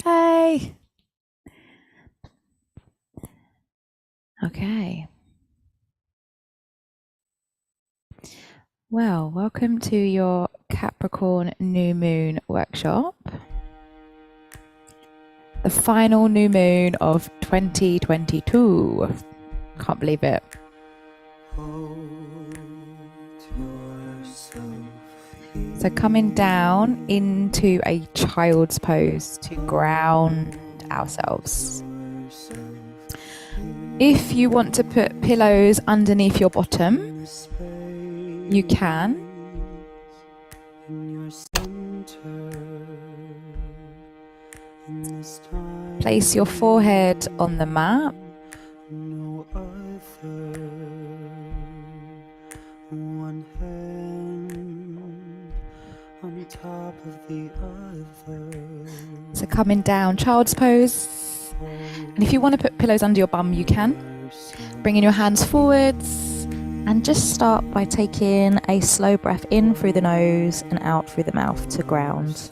Hey. Okay. Well, welcome to your Capricorn new moon workshop. The final new moon of 2022. Can't believe it. So coming down into a child's pose to ground ourselves. If you want to put pillows underneath your bottom, you can. Place your forehead on the mat. So coming down, child's pose. And if you want to put pillows under your bum, you can. Bringing your hands forwards and just start by taking a slow breath in through the nose and out through the mouth to ground.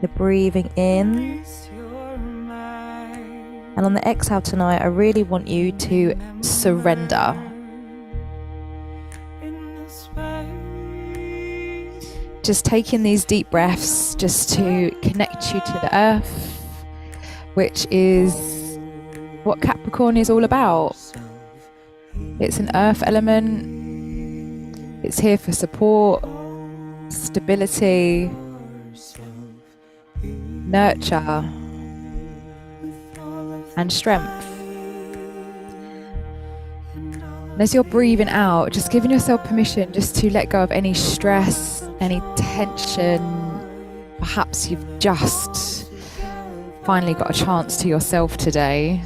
You're breathing in. And on the exhale tonight, I really want you to surrender. Just taking these deep breaths just to connect you to the earth, which is what Capricorn is all about. It's an earth element. It's here for support, stability, nurture, and strength. And as you're breathing out, just giving yourself permission just to let go of any stress, any tension. Perhaps you've just finally got a chance to yourself today.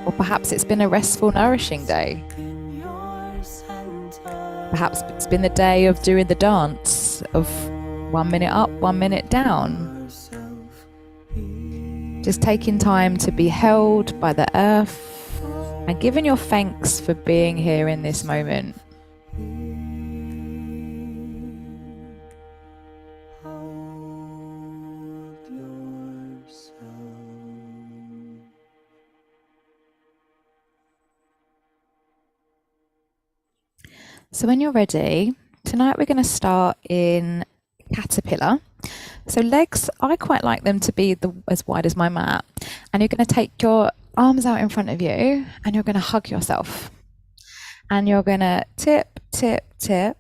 Or perhaps it's been a restful, nourishing day. Perhaps it's been the day of doing the dance of 1 minute up, 1 minute down. Just taking time to be held by the earth and giving your thanks for being here in this moment. So when you're ready, tonight we're going to start in caterpillar. So legs, I quite like them to be as wide as my mat. And you're going to take your arms out in front of you and you're going to hug yourself. And you're going to tip, tip, tip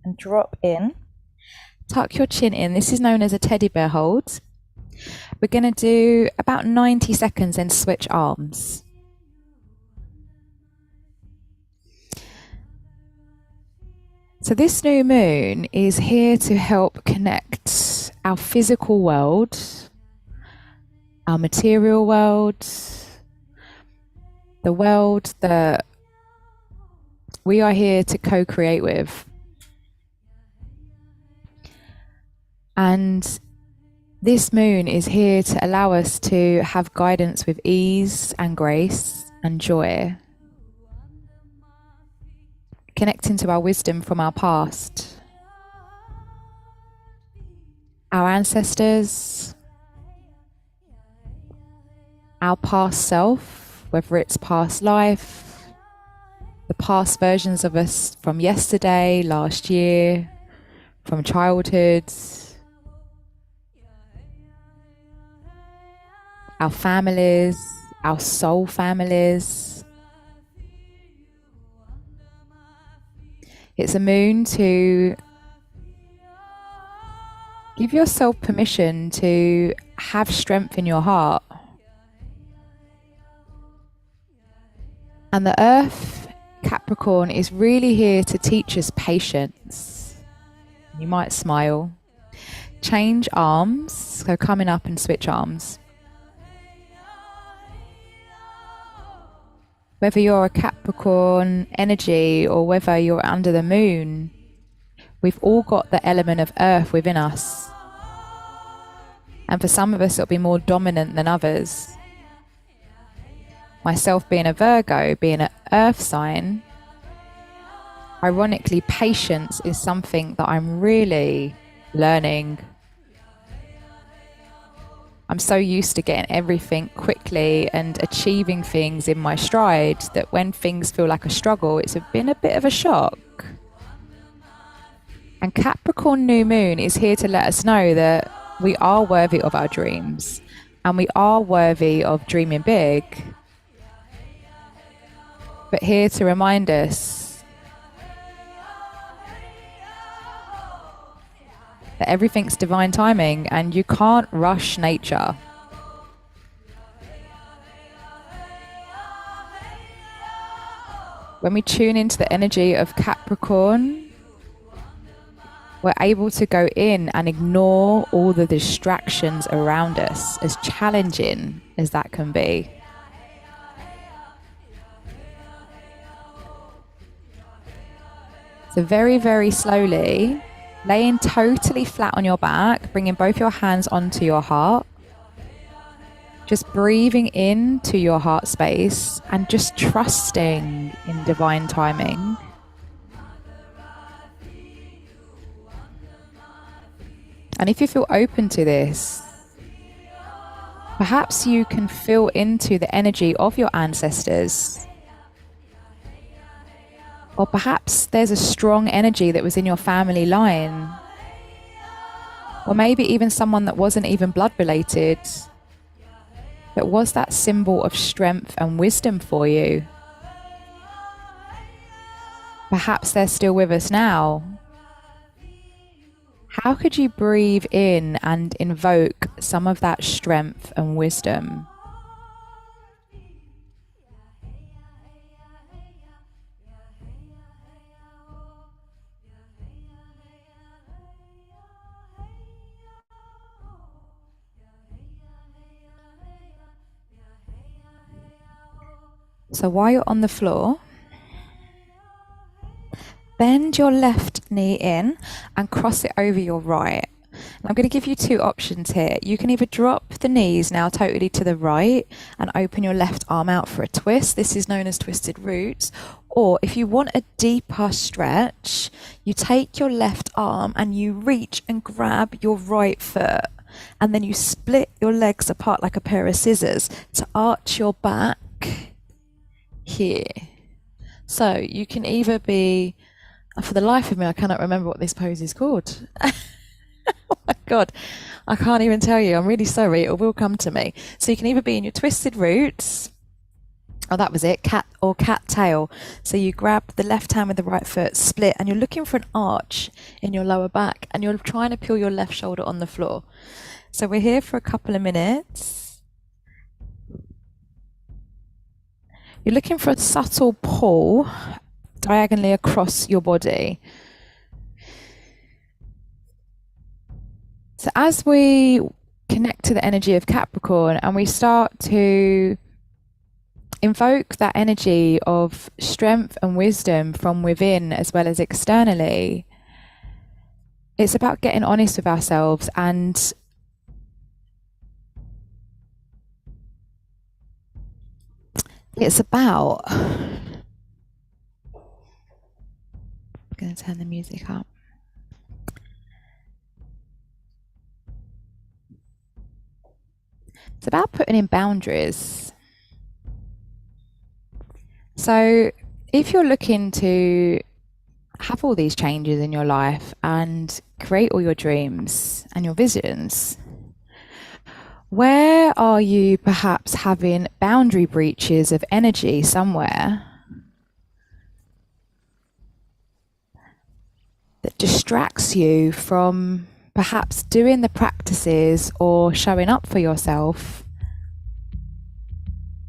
and drop in. Tuck your chin in. This is known as a teddy bear hold. We're going to do about 90 seconds and switch arms. So this new moon is here to help connect our physical world, our material world, the world that we are here to co-create with. And this moon is here to allow us to have guidance with ease and grace and joy. Connecting to our wisdom from our past, our ancestors, our past self, whether it's past life, the past versions of us from yesterday, last year, from childhood, our families, our soul families. It's a moon to give yourself permission to have strength in your heart. And the Earth, Capricorn, is really here to teach us patience. You might smile. Change arms, so coming up and switch arms. Whether you're a Capricorn energy or whether you're under the moon, we've all got the element of earth within us. And for some of us, it'll be more dominant than others. Myself being a Virgo, being an earth sign, ironically, patience is something that I'm really learning. I'm so used to getting everything quickly and achieving things in my stride that when things feel like a struggle, it's been a bit of a shock. And Capricorn New Moon is here to let us know that we are worthy of our dreams and we are worthy of dreaming big. But here to remind us that everything's divine timing and you can't rush nature. When we tune into the energy of Capricorn, we're able to go in and ignore all the distractions around us, as challenging as that can be. So very, very slowly, laying totally flat on your back, bringing both your hands onto your heart. Just breathing into your heart space and just trusting in divine timing. And if you feel open to this, perhaps you can feel into the energy of your ancestors. Or perhaps there's a strong energy that was in your family line. Or maybe even someone that wasn't even blood related, that was that symbol of strength and wisdom for you. Perhaps they're still with us now. How could you breathe in and invoke some of that strength and wisdom? So while you're on the floor, bend your left knee in and cross it over your right. And I'm going to give you two options here. You can either drop the knees now totally to the right and open your left arm out for a twist. This is known as twisted roots. Or if you want a deeper stretch, you take your left arm and you reach and grab your right foot. And then you split your legs apart like a pair of scissors to arch your back here. So you can either be... For the life of me, I cannot remember what this pose is called. Oh my God, I can't even tell you. I'm really sorry. It will come to me. So you can either be in your twisted roots, oh, that was it, cat or cat tail. So you grab the left hand with the right foot, split, and you're looking for an arch in your lower back, and you're trying to peel your left shoulder on the floor. So we're here for a couple of minutes. You're looking for a subtle pull diagonally across your body. So as we connect to the energy of Capricorn and we start to invoke that energy of strength and wisdom from within as well as externally, it's about getting honest with ourselves, and it's about... I'm going to turn the music up. It's about putting in boundaries. So if you're looking to have all these changes in your life and create all your dreams and your visions, where are you perhaps having boundary breaches of energy somewhere that distracts you from perhaps doing the practices or showing up for yourself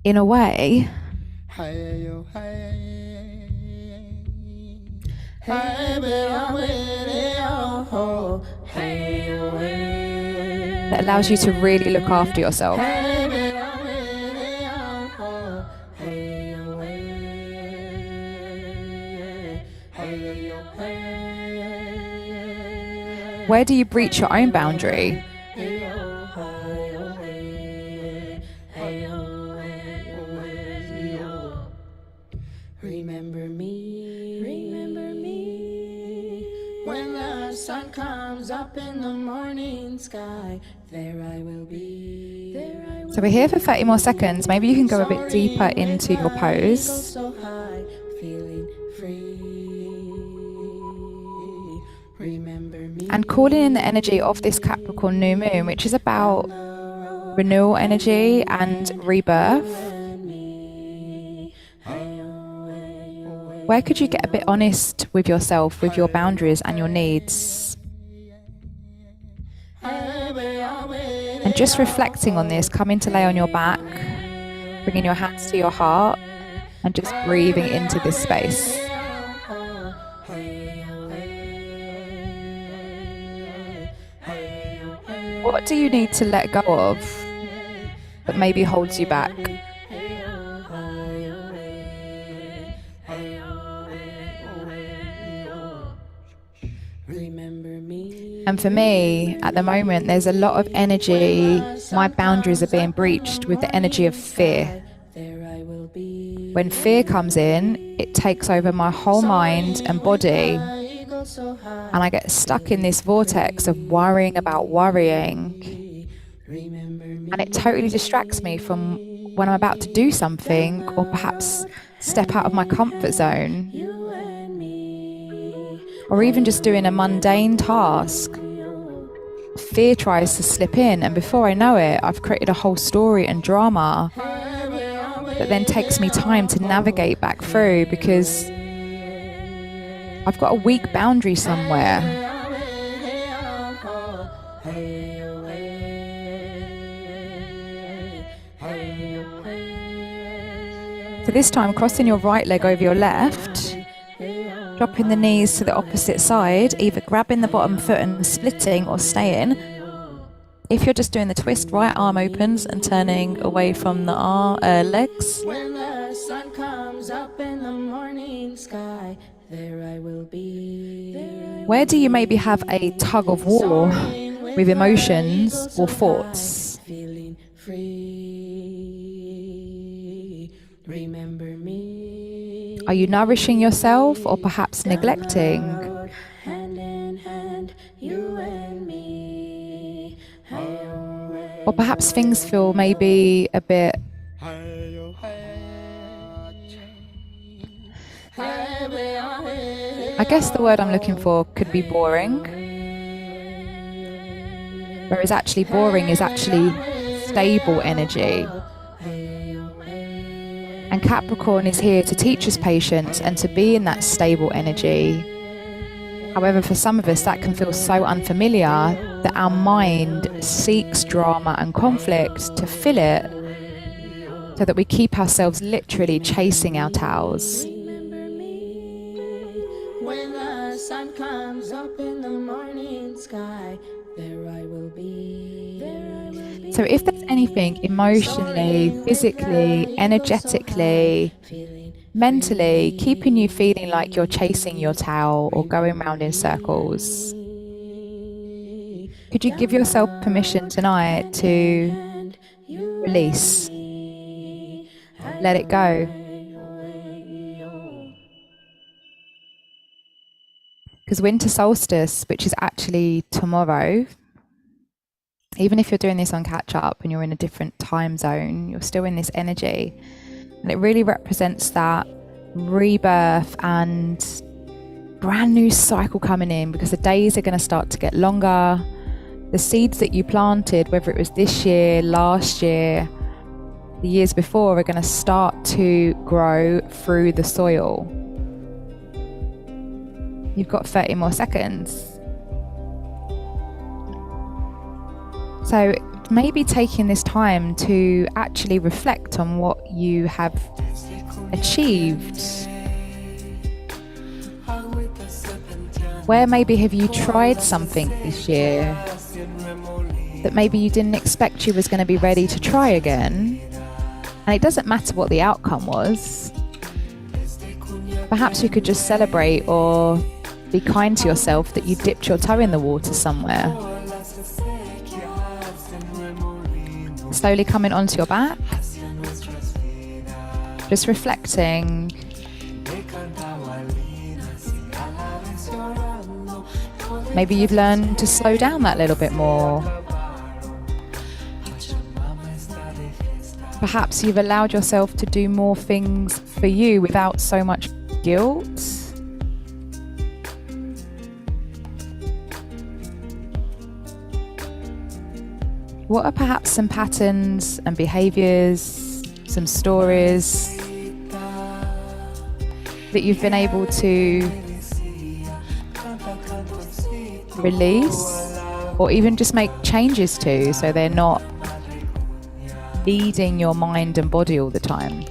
in a way that allows you to really look after yourself? Where do you breach your own boundary? When the sun comes up in the morning sky, there I will be. So we're here for 30 more seconds. Maybe you can go a bit deeper into your pose. So high, feeling free. Remember me. And calling in the energy of this Capricorn new moon, which is about renewal energy and rebirth. Where could you get a bit honest with yourself, with your boundaries and your needs? And just reflecting on this, coming to lay on your back, bringing your hands to your heart, and just breathing into this space. What do you need to let go of that maybe holds you back? And for me, at the moment, there's a lot of energy. My boundaries are being breached with the energy of fear. When fear comes in, it takes over my whole mind and body. And I get stuck in this vortex of worrying about worrying. And it totally distracts me from when I'm about to do something or perhaps step out of my comfort zone. Or even just doing a mundane task. Fear tries to slip in, and before I know it, I've created a whole story and drama that then takes me time to navigate back through because I've got a weak boundary somewhere. So this time, crossing your right leg over your left, dropping the knees to the opposite side, either grabbing the bottom foot and splitting or staying. If you're just doing the twist, right arm opens and turning away from the legs. When the sun comes up in the morning sky, there I will be. Where do you maybe have a tug of war with emotions or thoughts? Feeling free. Remember me. Are you nourishing yourself or perhaps neglecting? Hand in hand, you and me. Or perhaps things feel maybe a bit I guess the word I'm looking for could be boring. Whereas actually boring is actually stable energy. And Capricorn is here to teach us patience and to be in that stable energy. However, for some of us, that can feel so unfamiliar that our mind seeks drama and conflict to fill it so that we keep ourselves literally chasing our tails. When the sun comes up in the morning sky, there I will be. So if there's anything emotionally, physically, energetically, mentally keeping you feeling like you're chasing your tail or going round in circles, could you give yourself permission tonight to release, let it go? Because Winter Solstice, which is actually tomorrow, even if you're doing this on catch up and you're in a different time zone, you're still in this energy. And it really represents that rebirth and brand new cycle coming in, because the days are going to start to get longer. The seeds that you planted, whether it was this year, last year, the years before, are going to start to grow through the soil. You've got 30 more seconds. So maybe taking this time to actually reflect on what you have achieved. Where maybe have you tried something this year that maybe you didn't expect you was going to be ready to try again? And it doesn't matter what the outcome was. Perhaps you could just celebrate or be kind to yourself that you dipped your toe in the water somewhere. Slowly coming onto your back, just reflecting. Maybe you've learned to slow down that little bit more. Perhaps you've allowed yourself to do more things for you without so much guilt. What are perhaps some patterns and behaviors, some stories that you've been able to release or even just make changes to so they're not leading your mind and body all the time?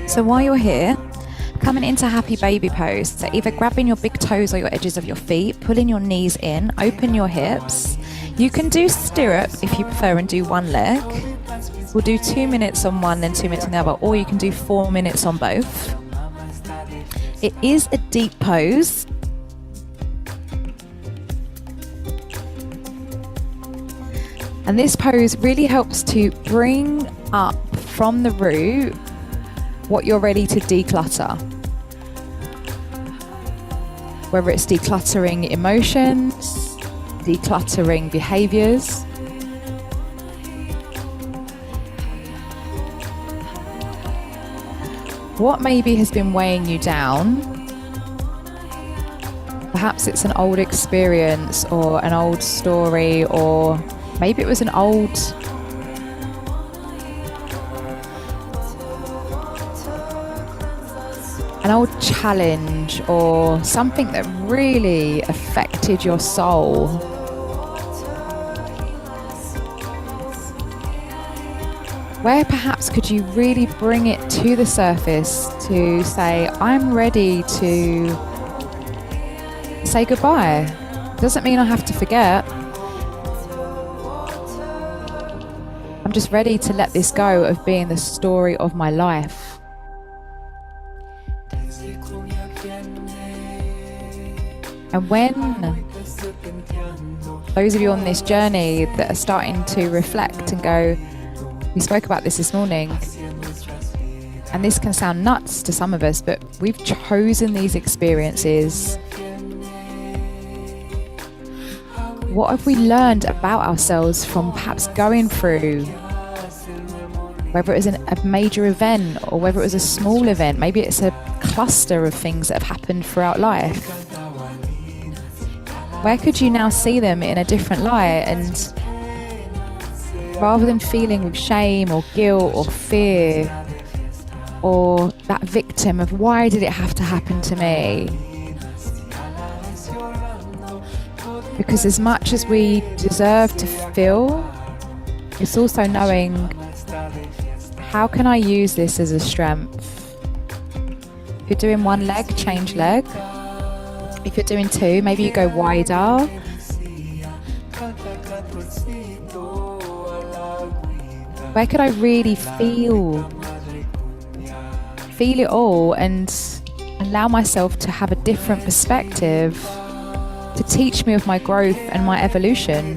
So while you're here, coming into happy baby pose, so either grabbing your big toes or your edges of your feet, pulling your knees in, open your hips. You can do stirrup if you prefer and do one leg. We'll do 2 minutes on one, then 2 minutes on the other, or you can do 4 minutes on both. It is a deep pose. And this pose really helps to bring up from the root what you're ready to declutter. Whether it's decluttering emotions, decluttering behaviors. What maybe has been weighing you down? Perhaps it's an old experience or an old story, or maybe it was an old challenge or something that really affected your soul. Where perhaps could you really bring it to the surface to say, I'm ready to say goodbye. Doesn't mean I have to forget. I'm just ready to let this go of being the story of my life. And when those of you on this journey that are starting to reflect and go, we spoke about this morning, and this can sound nuts to some of us, but we've chosen these experiences. What have we learned about ourselves from perhaps going through, whether it was a major event or whether it was a small event? Maybe it's a cluster of things that have happened throughout life. Where could you now see them in a different light, and rather than feeling with shame or guilt or fear or that victim of why did it have to happen to me? Because as much as we deserve to feel, it's also knowing, how can I use this as a strength? If you're doing one leg, change leg. If you're doing two, maybe you go wider. Where could I really feel it all and allow myself to have a different perspective to teach me of my growth and my evolution?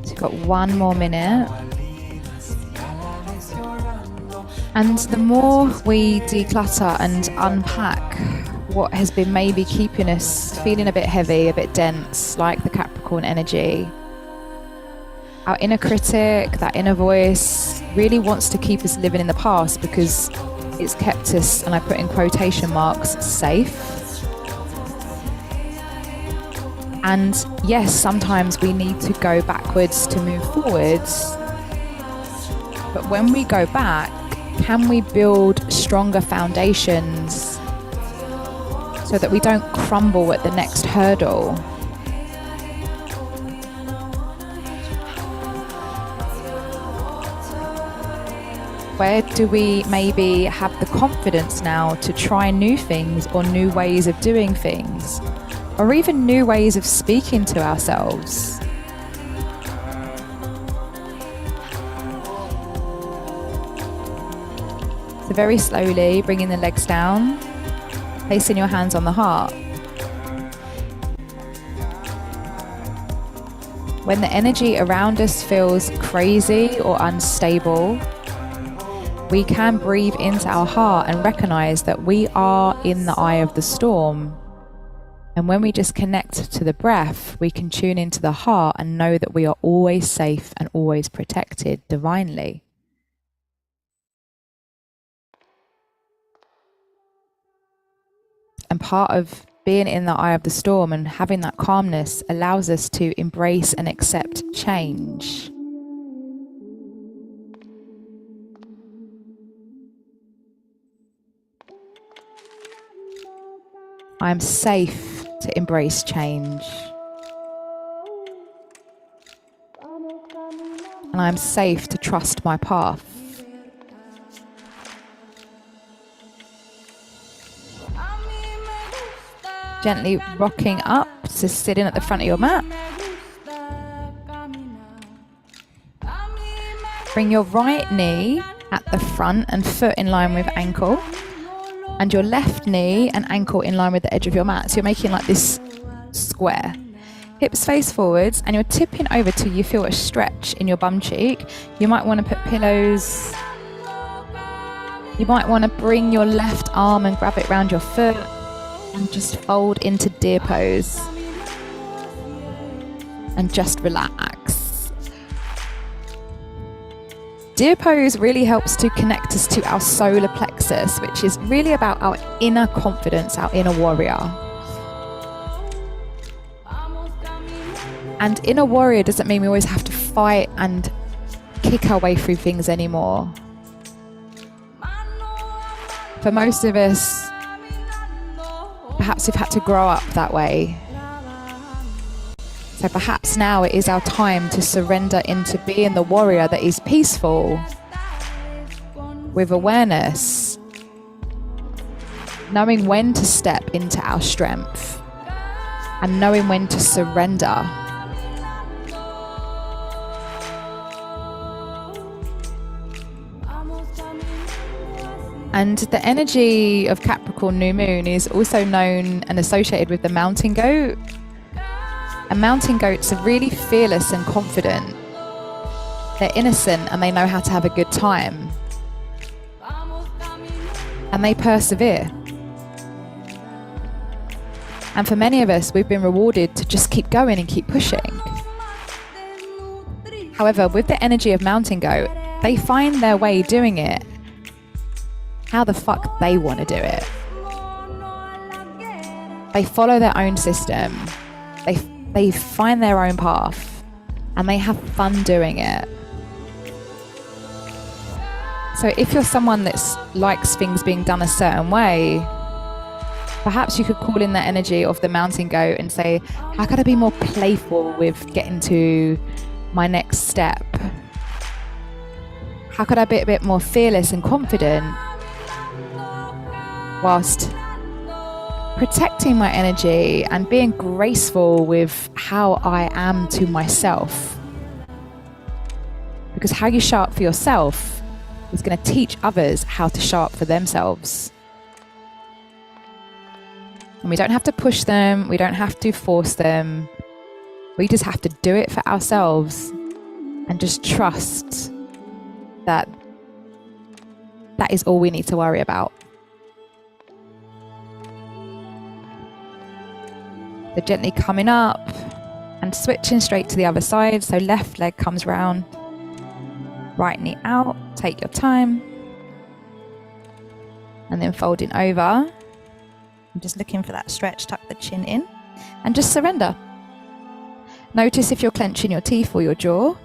So you've got 1 more minute. And the more we declutter and unpack what has been maybe keeping us feeling a bit heavy, a bit dense, like the Capricorn energy, our inner critic, that inner voice, really wants to keep us living in the past because it's kept us, and I put in quotation marks, safe. And yes, sometimes we need to go backwards to move forwards. But when we go back, can we build stronger foundations so that we don't crumble at the next hurdle? Where do we maybe have the confidence now to try new things or new ways of doing things, or even new ways of speaking to ourselves? So very slowly bringing the legs down, placing your hands on the heart. When the energy around us feels crazy or unstable, we can breathe into our heart and recognize that we are in the eye of the storm. And when we just connect to the breath, we can tune into the heart and know that we are always safe and always protected divinely. And part of being in the eye of the storm and having that calmness allows us to embrace and accept change. I'm safe to embrace change. And I'm safe to trust my path. Gently rocking up to sitting at the front of your mat. Bring your right knee at the front and foot in line with ankle, and your left knee and ankle in line with the edge of your mat. So you're making like this square. Hips face forwards, and you're tipping over till you feel a stretch in your bum cheek. You might want to put pillows. You might want to bring your left arm and grab it around your foot and just fold into deer pose. And just relax. Deer pose really helps to connect us to our solar plexus, which is really about our inner confidence, our inner warrior. And inner warrior doesn't mean we always have to fight and kick our way through things anymore. For most of us, perhaps we've had to grow up that way. So perhaps now it is our time to surrender into being the warrior that is peaceful, with awareness, knowing when to step into our strength and knowing when to surrender. And the energy of Capricorn new moon is also known and associated with the mountain goat. And mountain goats are really fearless and confident. They're innocent and they know how to have a good time. And they persevere. And for many of us, we've been rewarded to just keep going and keep pushing. However, with the energy of mountain goat, they find their way doing it how the fuck they want to do it. They follow their own system. They find their own path and they have fun doing it. So if you're someone that likes things being done a certain way, perhaps you could call in the energy of the mountain goat and say, how could I be more playful with getting to my next step? How could I be a bit more fearless and confident whilst protecting my energy and being graceful with how I am to myself? Because how you show up for yourself is going to teach others how to show up for themselves. And we don't have to push them, we don't have to force them. We just have to do it for ourselves and just trust that that is all we need to worry about. So gently coming up and switching straight to the other side. So left leg comes round, right knee out, take your time. And then folding over. I'm just looking for that stretch, tuck the chin in and just surrender. Notice if you're clenching your teeth or your jaw.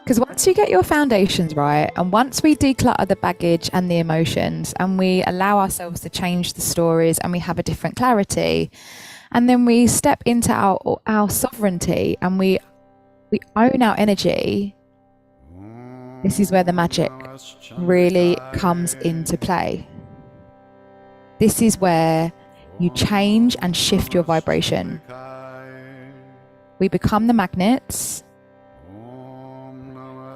Because once you get your foundations right, and once we declutter the baggage and the emotions, and we allow ourselves to change the stories, and we have a different clarity, and then we step into our sovereignty, and we own our energy, This is where the magic really comes into play. This is where you change and shift your vibration. We become the magnets,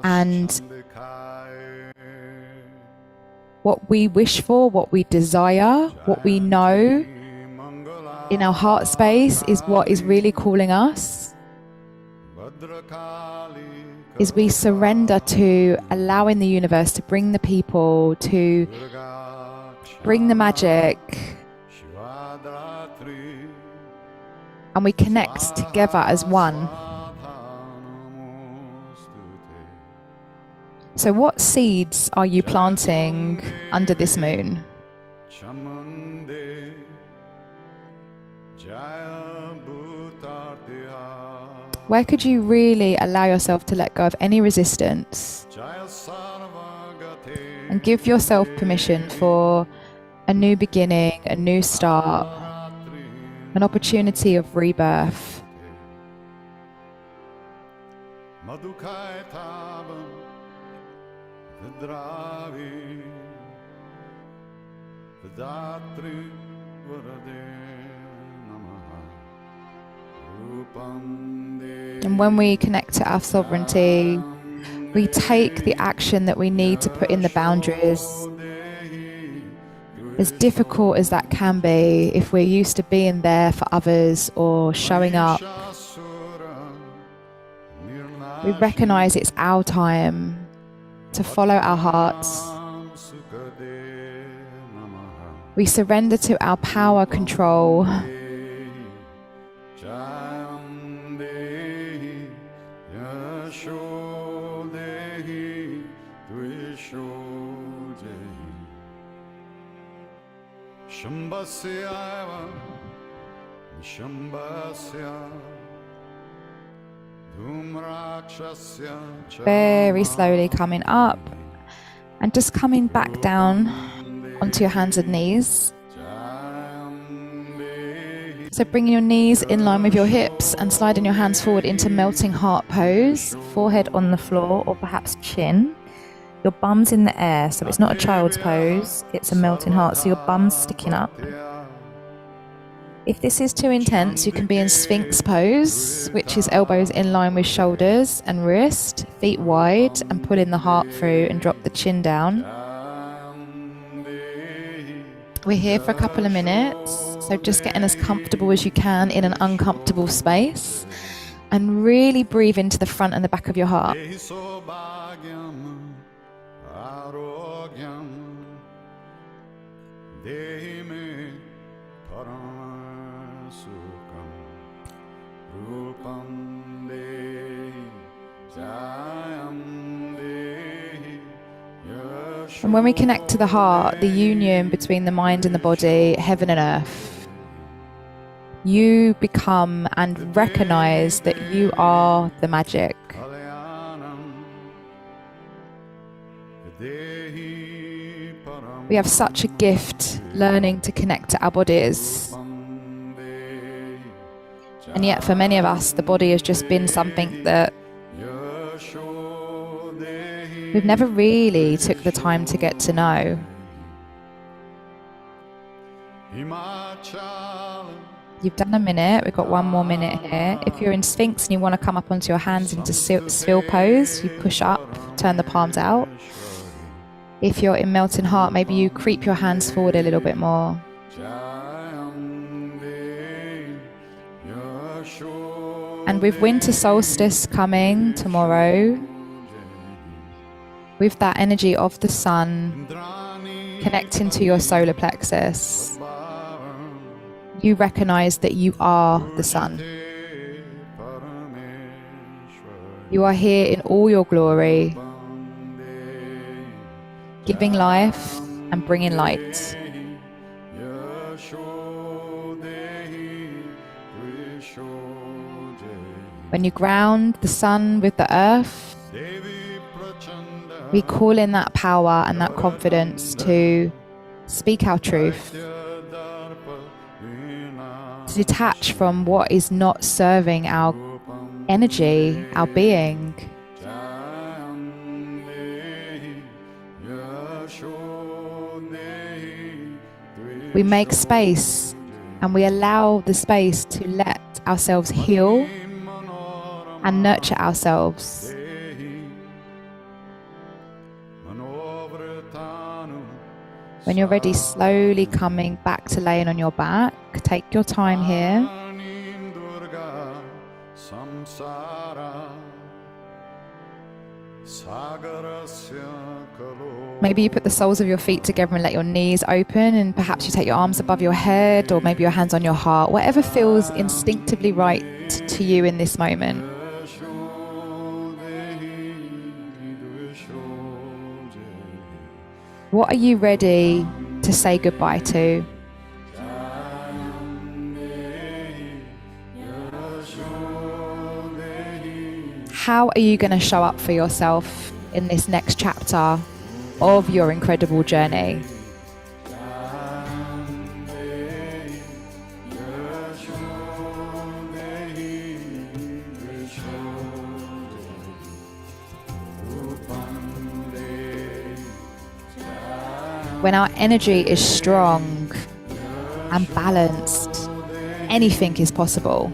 and what we wish for, what we desire, what we know in our heart space is what is really calling us. Is we surrender to allowing the universe to bring the people, to bring the magic, and we connect together as one. So what seeds are you planting under this moon? Where could you really allow yourself to let go of any resistance and give yourself permission for a new beginning, a new start, an opportunity of rebirth? And when we connect to our sovereignty, we take the action that we need to put in the boundaries. As difficult as that can be, if we're used to being there for others or showing up, we recognize it's our time to follow our hearts. We surrender to our power control. Very slowly coming up and just coming back down onto your hands and knees. So bringing your knees in line with your hips and sliding your hands forward into melting heart pose, forehead on the floor or perhaps chin. Your bum's in the air, so it's not a child's pose, it's a melting heart, so your bum's sticking up. If this is too intense, you can be in Sphinx pose, which is elbows in line with shoulders and wrist, feet wide, and pull in the heart through and drop the chin down. We're here for a couple of minutes, so just getting as comfortable as you can in an uncomfortable space, and really breathe into the front and the back of your heart. And when we connect to the heart, the union between the mind and the body, heaven and earth, you become and recognize that you are the magic. We have such a gift learning to connect to our bodies. And yet for many of us, the body has just been something that we've never really took the time to get to know. You've done a minute, we've got one more minute here. If you're in Sphinx and you want to come up onto your hands into Sphinx pose, you push up, turn the palms out. If you're in Melting Heart, maybe you creep your hands forward a little bit more. And with Winter Solstice coming tomorrow, with that energy of the sun connecting to your solar plexus, you recognize that you are the sun. You are here in all your glory, giving life and bringing light. When you ground the sun with the earth, we call in that power and that confidence to speak our truth, to detach from what is not serving our energy, our being. We make space and we allow the space to let ourselves heal and nurture ourselves. When you're ready, slowly coming back to laying on your back. Take your time here. Maybe you put the soles of your feet together and let your knees open, and perhaps you take your arms above your head, or maybe your hands on your heart, whatever feels instinctively right to you in this moment. What are you ready to say goodbye to? How are you going to show up for yourself in this next chapter of your incredible journey? When our energy is strong and balanced, anything is possible.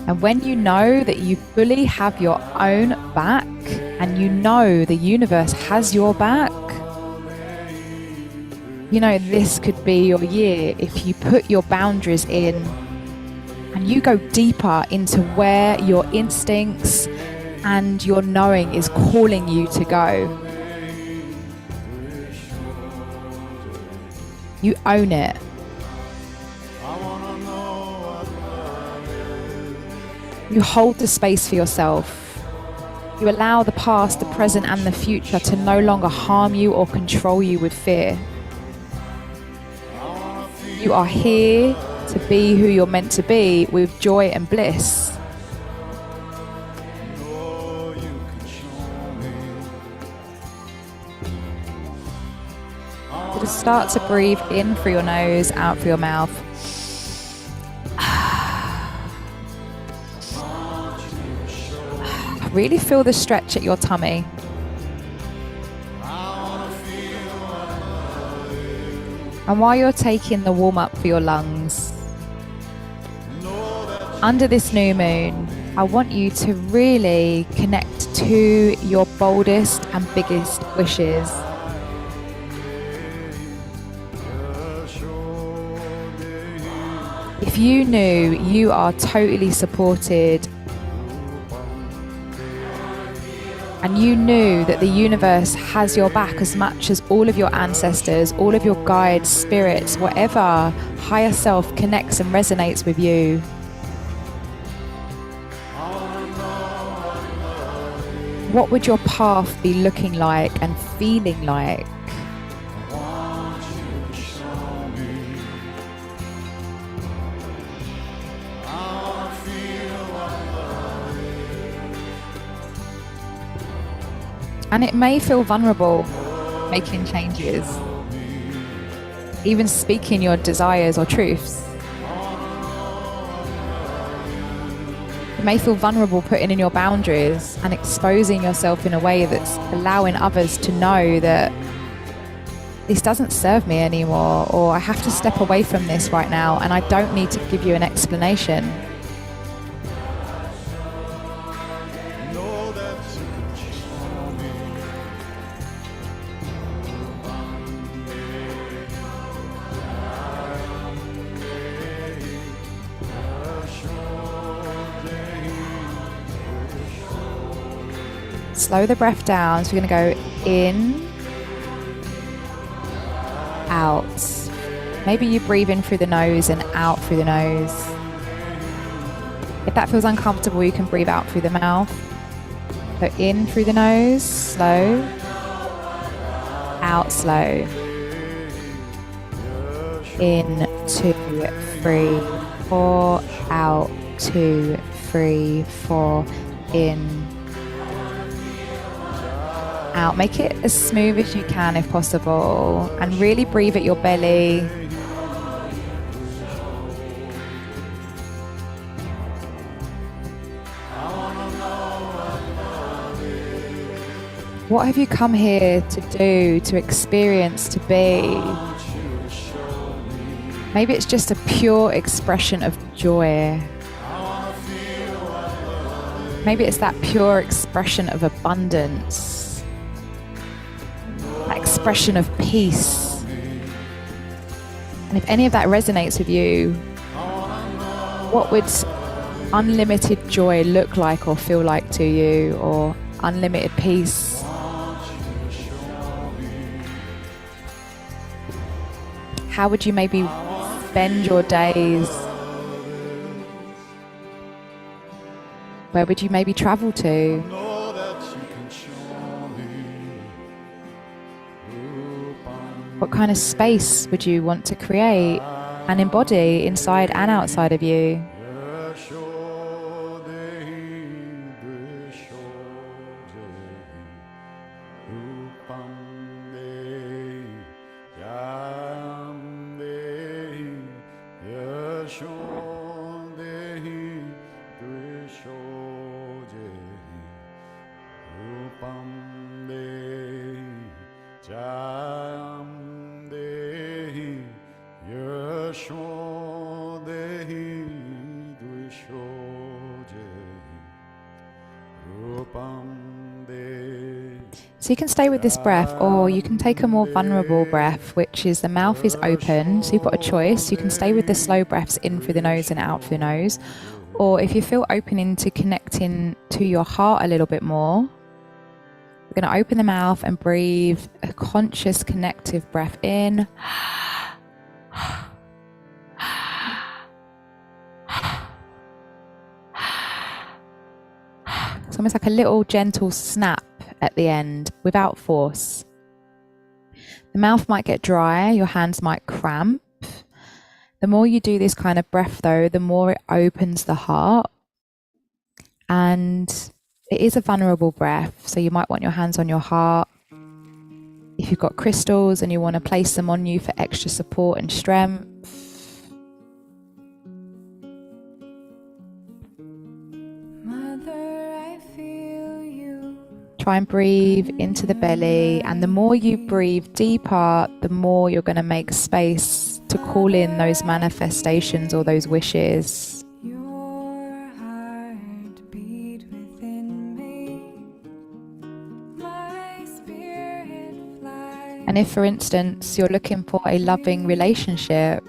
And when you know that you fully have your own back and you know the universe has your back, you know this could be your year if you put your boundaries in and you go deeper into where your instincts and your knowing is calling you to go. You own it. You hold the space for yourself. You allow the past, the present, and the future to no longer harm you or control you with fear. You are here to be who you're meant to be with joy and bliss. So just start to breathe in through your nose, out through your mouth. Really feel the stretch at your tummy. And while you're taking the warm up for your lungs, under this new moon, I want you to really connect to your boldest and biggest wishes. If you knew you are totally supported and you knew that the universe has your back as much as all of your ancestors, all of your guides, spirits, whatever higher self connects and resonates with you, what would your path be looking like and feeling like? And it may feel vulnerable making changes, even speaking your desires or truths. It may feel vulnerable putting in your boundaries and exposing yourself in a way that's allowing others to know that this doesn't serve me anymore, or I have to step away from this right now and I don't need to give you an explanation. Slow the breath down. So we're going to go in, out. Maybe you breathe in through the nose and out through the nose. If that feels uncomfortable, you can breathe out through the mouth. So in through the nose, slow. Out slow. In, 2, 3, 4. Out, 2, 3, 4. In. Out. Make it as smooth as you can if possible, and really breathe at your belly. What have you come here to do, to experience, to be? Maybe it's just a pure expression of joy. Maybe it's that pure expression of abundance, that expression of peace. And if any of that resonates with you, what would unlimited joy look like or feel like to you, or unlimited peace? How would you maybe spend your days? Where would you maybe travel to? What kind of space would you want to create and embody inside and outside of you? So you can stay with this breath, or you can take a more vulnerable breath, which is the mouth is open. So you've got a choice. You can stay with the slow breaths in through the nose and out through the nose. Or if you feel open into connecting to your heart a little bit more, we're going to open the mouth and breathe a conscious connective breath in. It's almost like a little gentle snap at the end without force. The mouth might get dry, your hands might cramp. The more you do this kind of breath though, the more it opens the heart. And it is a vulnerable breath, so you might want your hands on your heart. If you've got crystals and you want to place them on you for extra support and strength. Try and breathe into the belly, and the more you breathe deeper, the more you're going to make space to call in those manifestations or those wishes. And if, for instance, you're looking for a loving relationship,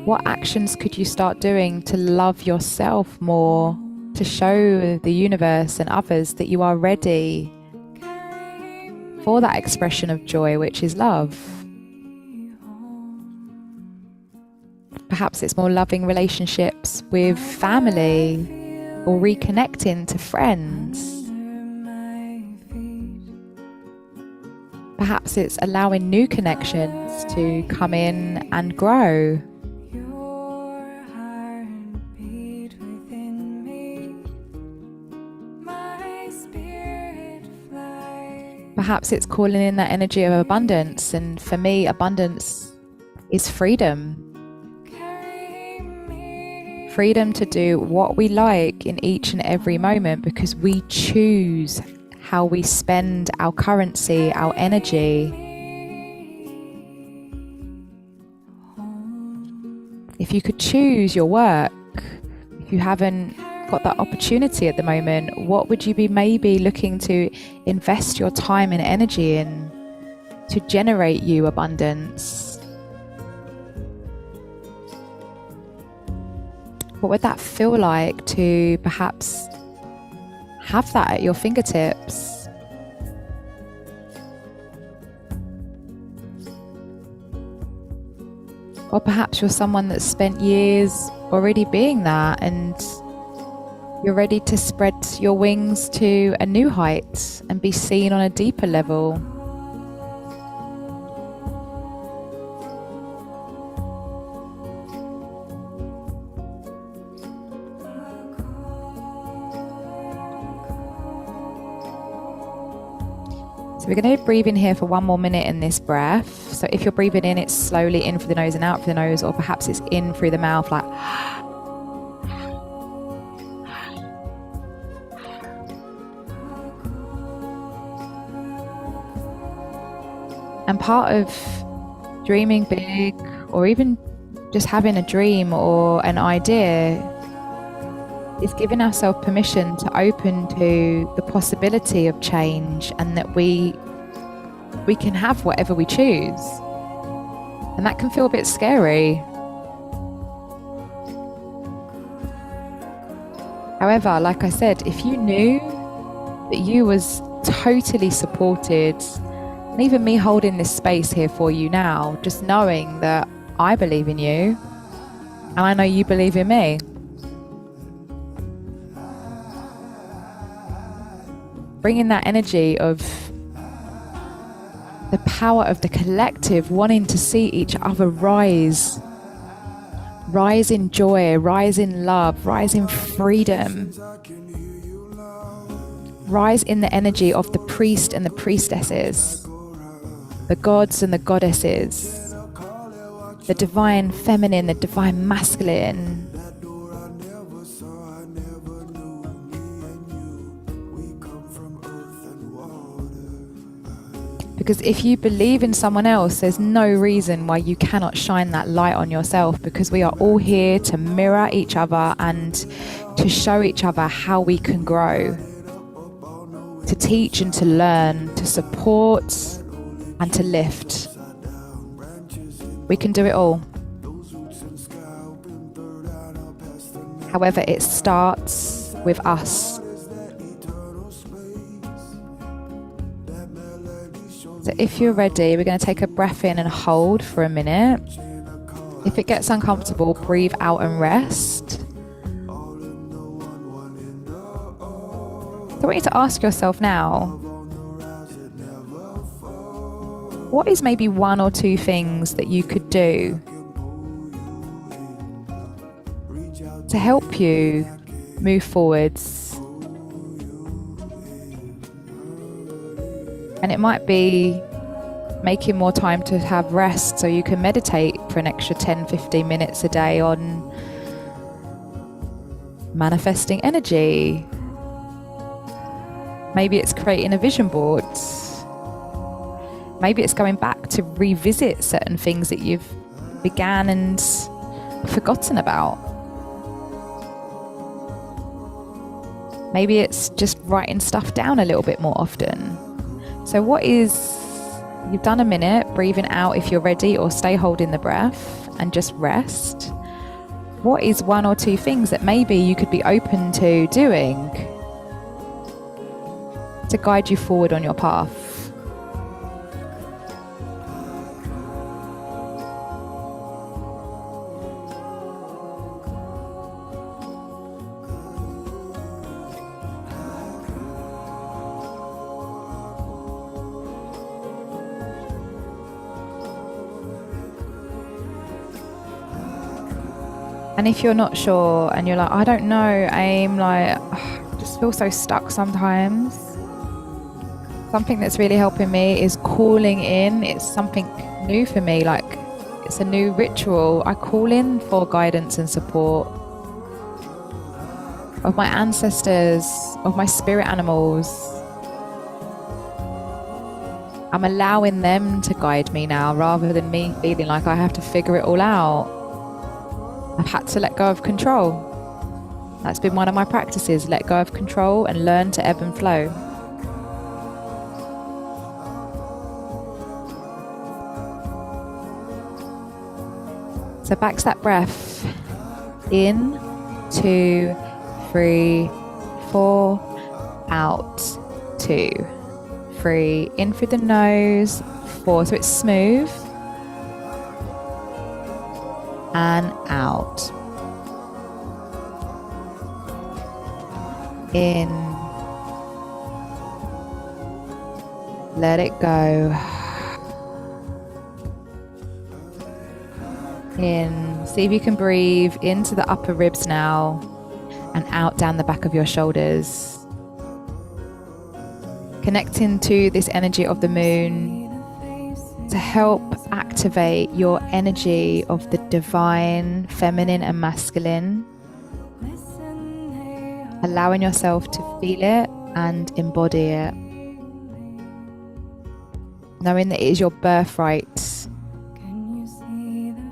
what actions could you start doing to love yourself more? To show the universe and others that you are ready for that expression of joy, which is love. Perhaps it's more loving relationships with family, or reconnecting to friends. Perhaps it's allowing new connections to come in and grow. Perhaps it's calling in that energy of abundance, and for me, abundance is freedom. Freedom to do what we like in each and every moment, because we choose how we spend our currency, our energy. If you could choose your work, if you haven't got that opportunity at the moment, what would you be maybe looking to invest your time and energy in to generate you abundance? What would that feel like to perhaps have that at your fingertips? Or perhaps you're someone that's spent years already being that, and you're ready to spread your wings to a new height and be seen on a deeper level. So we're going to breathe in here for one more minute in this breath. So if you're breathing in, it's slowly in through the nose and out through the nose, or perhaps it's in through the mouth like... And part of dreaming big, or even just having a dream or an idea, is giving ourselves permission to open to the possibility of change, and that we can have whatever we choose. And that can feel a bit scary. However, like I said, if you knew that you was totally supported, and even me holding this space here for you now, just knowing that I believe in you and I know you believe in me. Bringing that energy of the power of the collective, wanting to see each other rise. Rise in joy, rise in love, rise in freedom. Rise in the energy of the priest and the priestesses, the gods and the goddesses, the divine feminine, the divine masculine. Because if you believe in someone else, there's no reason why you cannot shine that light on yourself, because we are all here to mirror each other and to show each other how we can grow, to teach and to learn, to support and to lift. We can do it all. However, it starts with us. So if you're ready, we're going to take a breath in and hold for a minute. If it gets uncomfortable, breathe out and rest. So I want you to ask yourself now, what is maybe one or two things that you could do to help you move forwards? And it might be making more time to have rest so you can meditate for an extra 10-15 minutes a day on manifesting energy. Maybe it's creating a vision board. Maybe it's going back to revisit certain things that you've began and forgotten about. Maybe it's just writing stuff down a little bit more often. So you've done a minute, breathing out if you're ready, or stay holding the breath and just rest. What is one or two things that maybe you could be open to doing to guide you forward on your path? And if you're not sure and you're like, I don't know, I just feel so stuck sometimes. Something that's really helping me is calling in. It's something new for me, like it's a new ritual. I call in for guidance and support of my ancestors, of my spirit animals. I'm allowing them to guide me now, rather than me feeling like I have to figure it all out. I've had to let go of control. That's been one of my practices, let go of control and learn to ebb and flow. So back to that breath. In, 2, 3, 4, out, 2, 3. In through the nose, 4. So it's smooth. And out. In. Let it go. In. See if you can breathe into the upper ribs now and out down the back of your shoulders. Connecting to this energy of the moon to help activate your energy of the divine, feminine and masculine. Allowing yourself to feel it and embody it. knowing that it is your birthright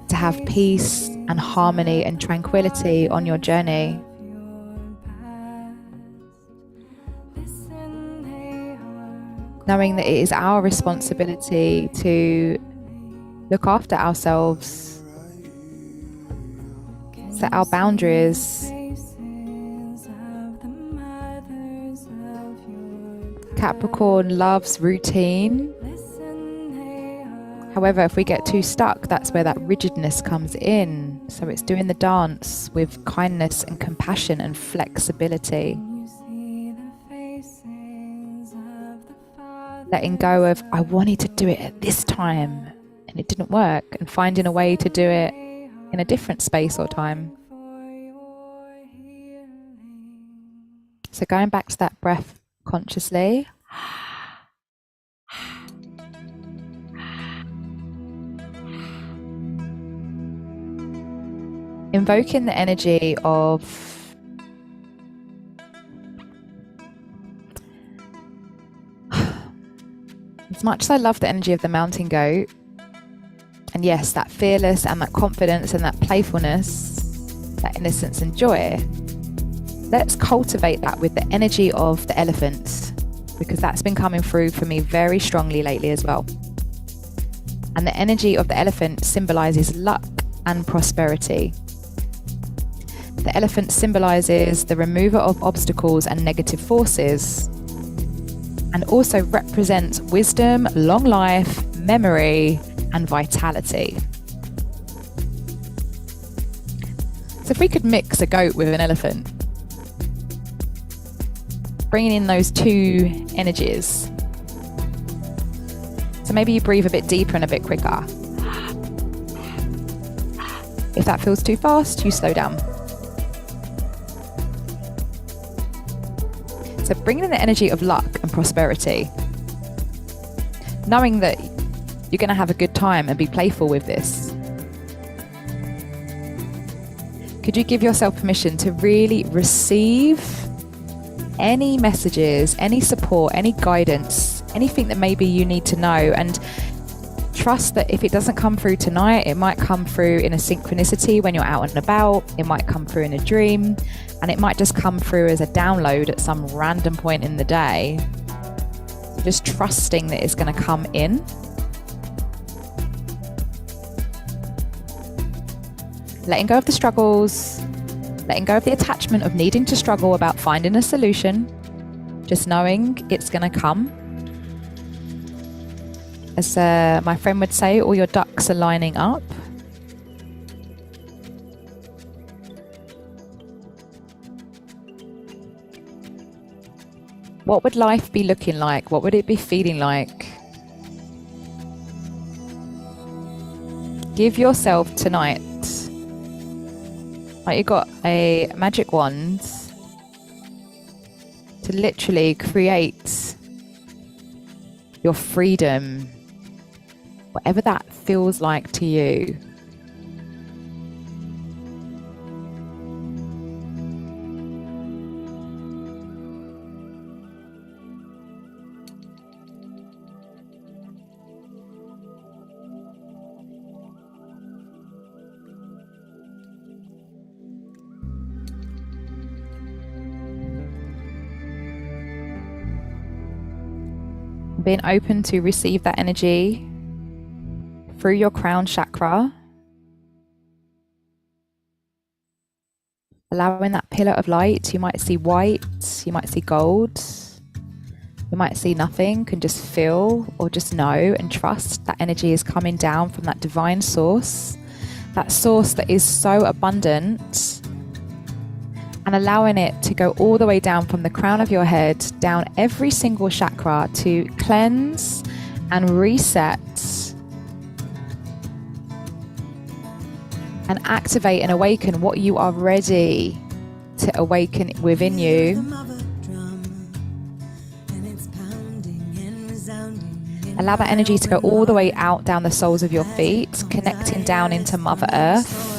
to have peace and harmony and tranquility on your journey. Knowing that it is our responsibility to look after ourselves, set our boundaries. Capricorn loves routine. However, if we get too stuck, that's where that rigidness comes in. So it's doing the dance with kindness and compassion and flexibility. Letting go of, I wanted to do it at this time and it didn't work, and finding a way to do it in a different space or time. So going back to that breath consciously. Invoking the energy of as much as I love the energy of the mountain goat, and yes, that fearless and that confidence and that playfulness, that innocence and joy, let's cultivate that with the energy of the elephant, because that's been coming through for me very strongly lately as well. And the energy of the elephant symbolizes luck and prosperity. The elephant symbolizes the remover of obstacles and negative forces, and also represents wisdom, long life, memory, and vitality. So if we could mix a goat with an elephant, bringing in those two energies. So maybe you breathe a bit deeper and a bit quicker. If that feels too fast, you slow down. So bringing in the energy of luck and prosperity, knowing that you're going to have a good time and be playful with this. Could you give yourself permission to really receive any messages, any support, any guidance, anything that maybe you need to know, and trust that if it doesn't come through tonight, it might come through in a synchronicity when you're out and about, it might come through in a dream, and it might just come through as a download at some random point in the day. Just trusting that it's going to come in. Letting go of the struggles, letting go of the attachment of needing to struggle about finding a solution, just knowing it's going to come. As my friend would say, all your ducks are lining up. What would life be looking like? What would it be feeling like? Give yourself tonight, like you got a magic wand, to literally create your freedom, whatever that feels like to you. Being open to receive that energy through your crown chakra, allowing that pillar of light. You might see white, you might see gold, you might see nothing, can just feel or just know and trust that energy is coming down from that divine source, that source that is so abundant, and allowing it to go all the way down from the crown of your head, down every single chakra, to cleanse and reset and activate and awaken what you are ready to awaken within you. Allow that energy to go all the way out down the soles of your feet, connecting down into Mother Earth.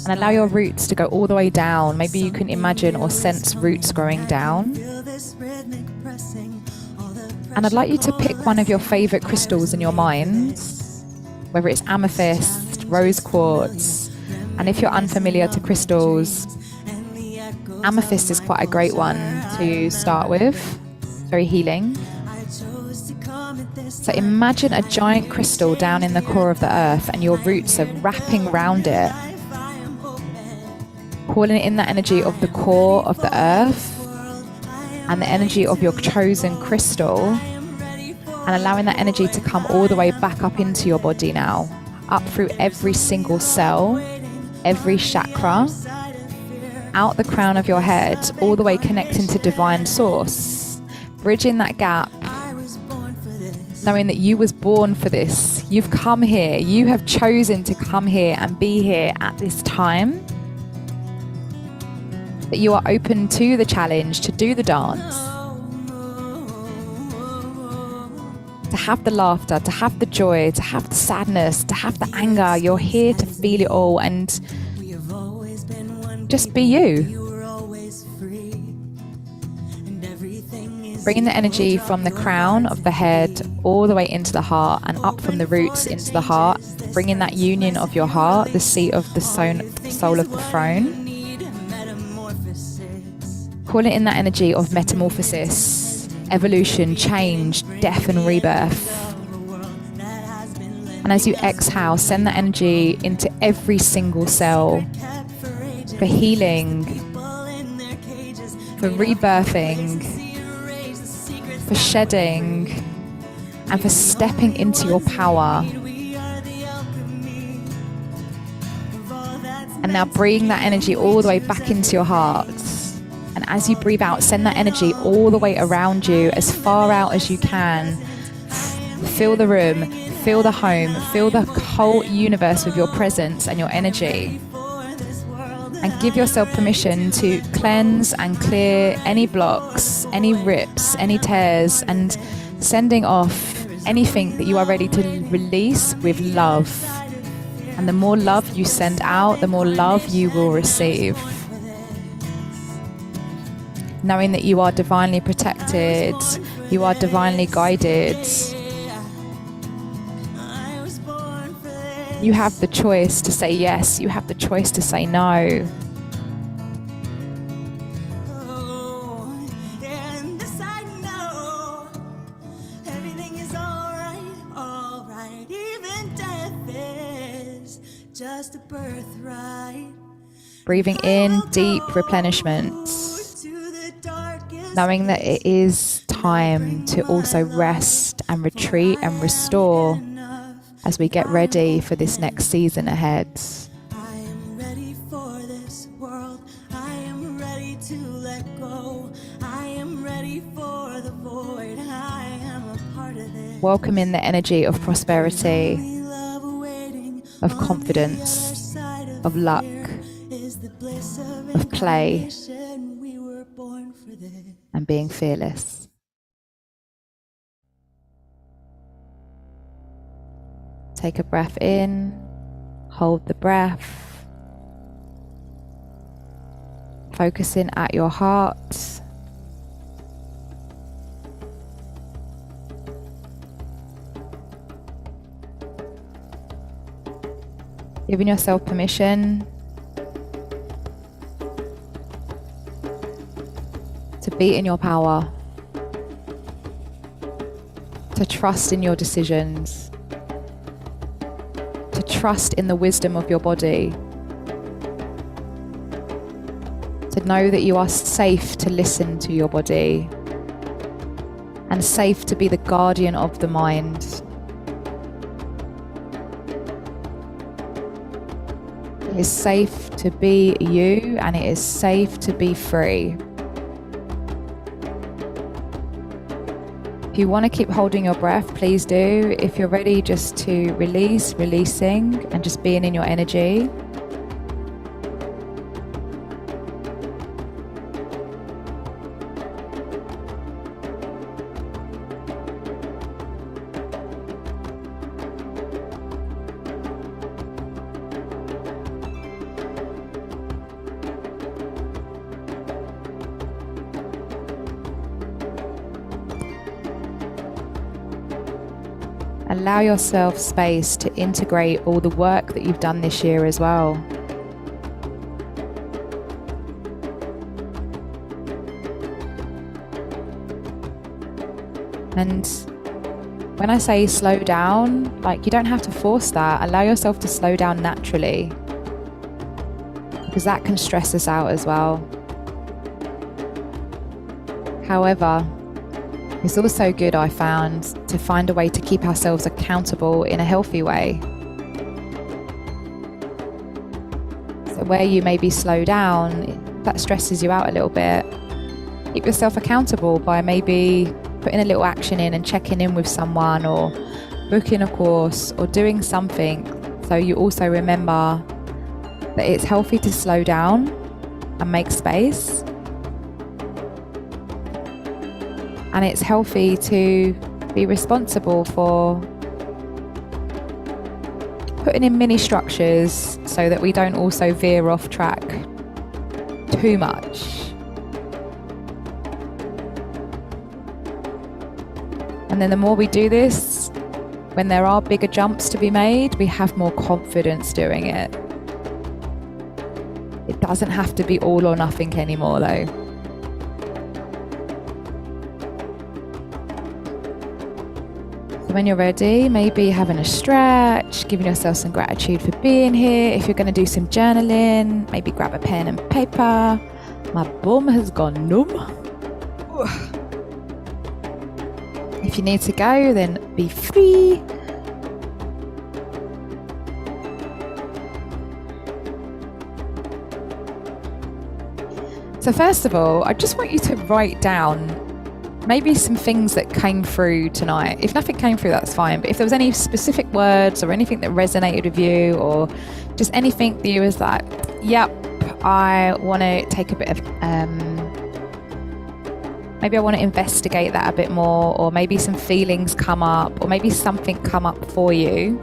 And allow your roots to go all the way down. Maybe you can imagine or sense roots growing down. And I'd like you to pick one of your favorite crystals in your mind, whether it's amethyst, rose quartz. And if you're unfamiliar to crystals, amethyst is quite a great one to start with. Very healing. So imagine a giant crystal down in the core of the earth and your roots are wrapping around it. Calling in that energy of the core of the earth and the energy of your chosen crystal, and allowing that energy to come all the way back up into your body now, up through every single cell, every chakra, out the crown of your head, all the way connecting to divine source, bridging that gap, knowing that you was born for this. You've come here, you have chosen to come here and be here at this time. That you are open to the challenge, to do the dance, to have the laughter, to have the joy, to have the sadness, to have the anger. You're here to feel it all and just be you. Bringing the energy from the crown of the head all the way into the heart and up from the roots into the heart, bringing that union of your heart, the seat of the soul of the throne. Call it in that energy of metamorphosis, evolution, change, death and rebirth. And as you exhale, send that energy into every single cell for healing, for rebirthing, for shedding, and for stepping into your power. And now bring that energy all the way back into your heart. And as you breathe out, send that energy all the way around you, as far out as you can. Fill the room, fill the home, fill the whole universe with your presence and your energy. And give yourself permission to cleanse and clear any blocks, any rips, any tears, and sending off anything that you are ready to release with love. And the more love you send out, the more love you will receive. Knowing that you are divinely protected, you are divinely guided. You have the choice to say yes, you have the choice to say no. Just a birthright. Breathing in deep replenishment. Knowing that it is time to also rest and retreat and restore as we get ready for this next season ahead. I am ready for this world. I am ready to let go. I am ready for the void. I am a part of this. Welcome in the energy of prosperity, of confidence, of luck, of play, and being fearless. Take a breath in, hold the breath, focusing at your heart. Giving yourself permission to be in your power, to trust in your decisions, to trust in the wisdom of your body, to know that you are safe to listen to your body and safe to be the guardian of the mind. It is safe to be you, and it is safe to be free. If you want to keep holding your breath, please do. If you're ready just to releasing and just being in your energy. Allow yourself space to integrate all the work that you've done this year as well. And when I say slow down, like, you don't have to force that. Allow yourself to slow down naturally, because that can stress us out as well. However, it's also good, I found, to find a way to keep ourselves accountable in a healthy way. So where you maybe slow down, that stresses you out a little bit. Keep yourself accountable by maybe putting a little action in and checking in with someone, or booking a course, or doing something, so you also remember that it's healthy to slow down and make space. And it's healthy to be responsible for putting in mini structures so that we don't also veer off track too much. And then the more we do this, when there are bigger jumps to be made, we have more confidence doing it. It doesn't have to be all or nothing anymore, though. So when you're ready, maybe having a stretch, giving yourself some gratitude for being here. If you're going to do some journaling, maybe grab a pen and paper. My bum has gone numb. If you need to go, then be free. So first of all, I just want you to write down maybe some things that came through tonight. If nothing came through, that's fine. But if there was any specific words or anything that resonated with you, or just anything that you was like, yep, I want to take a bit of, maybe I want to investigate that a bit more, or maybe some feelings come up, or maybe something come up for you.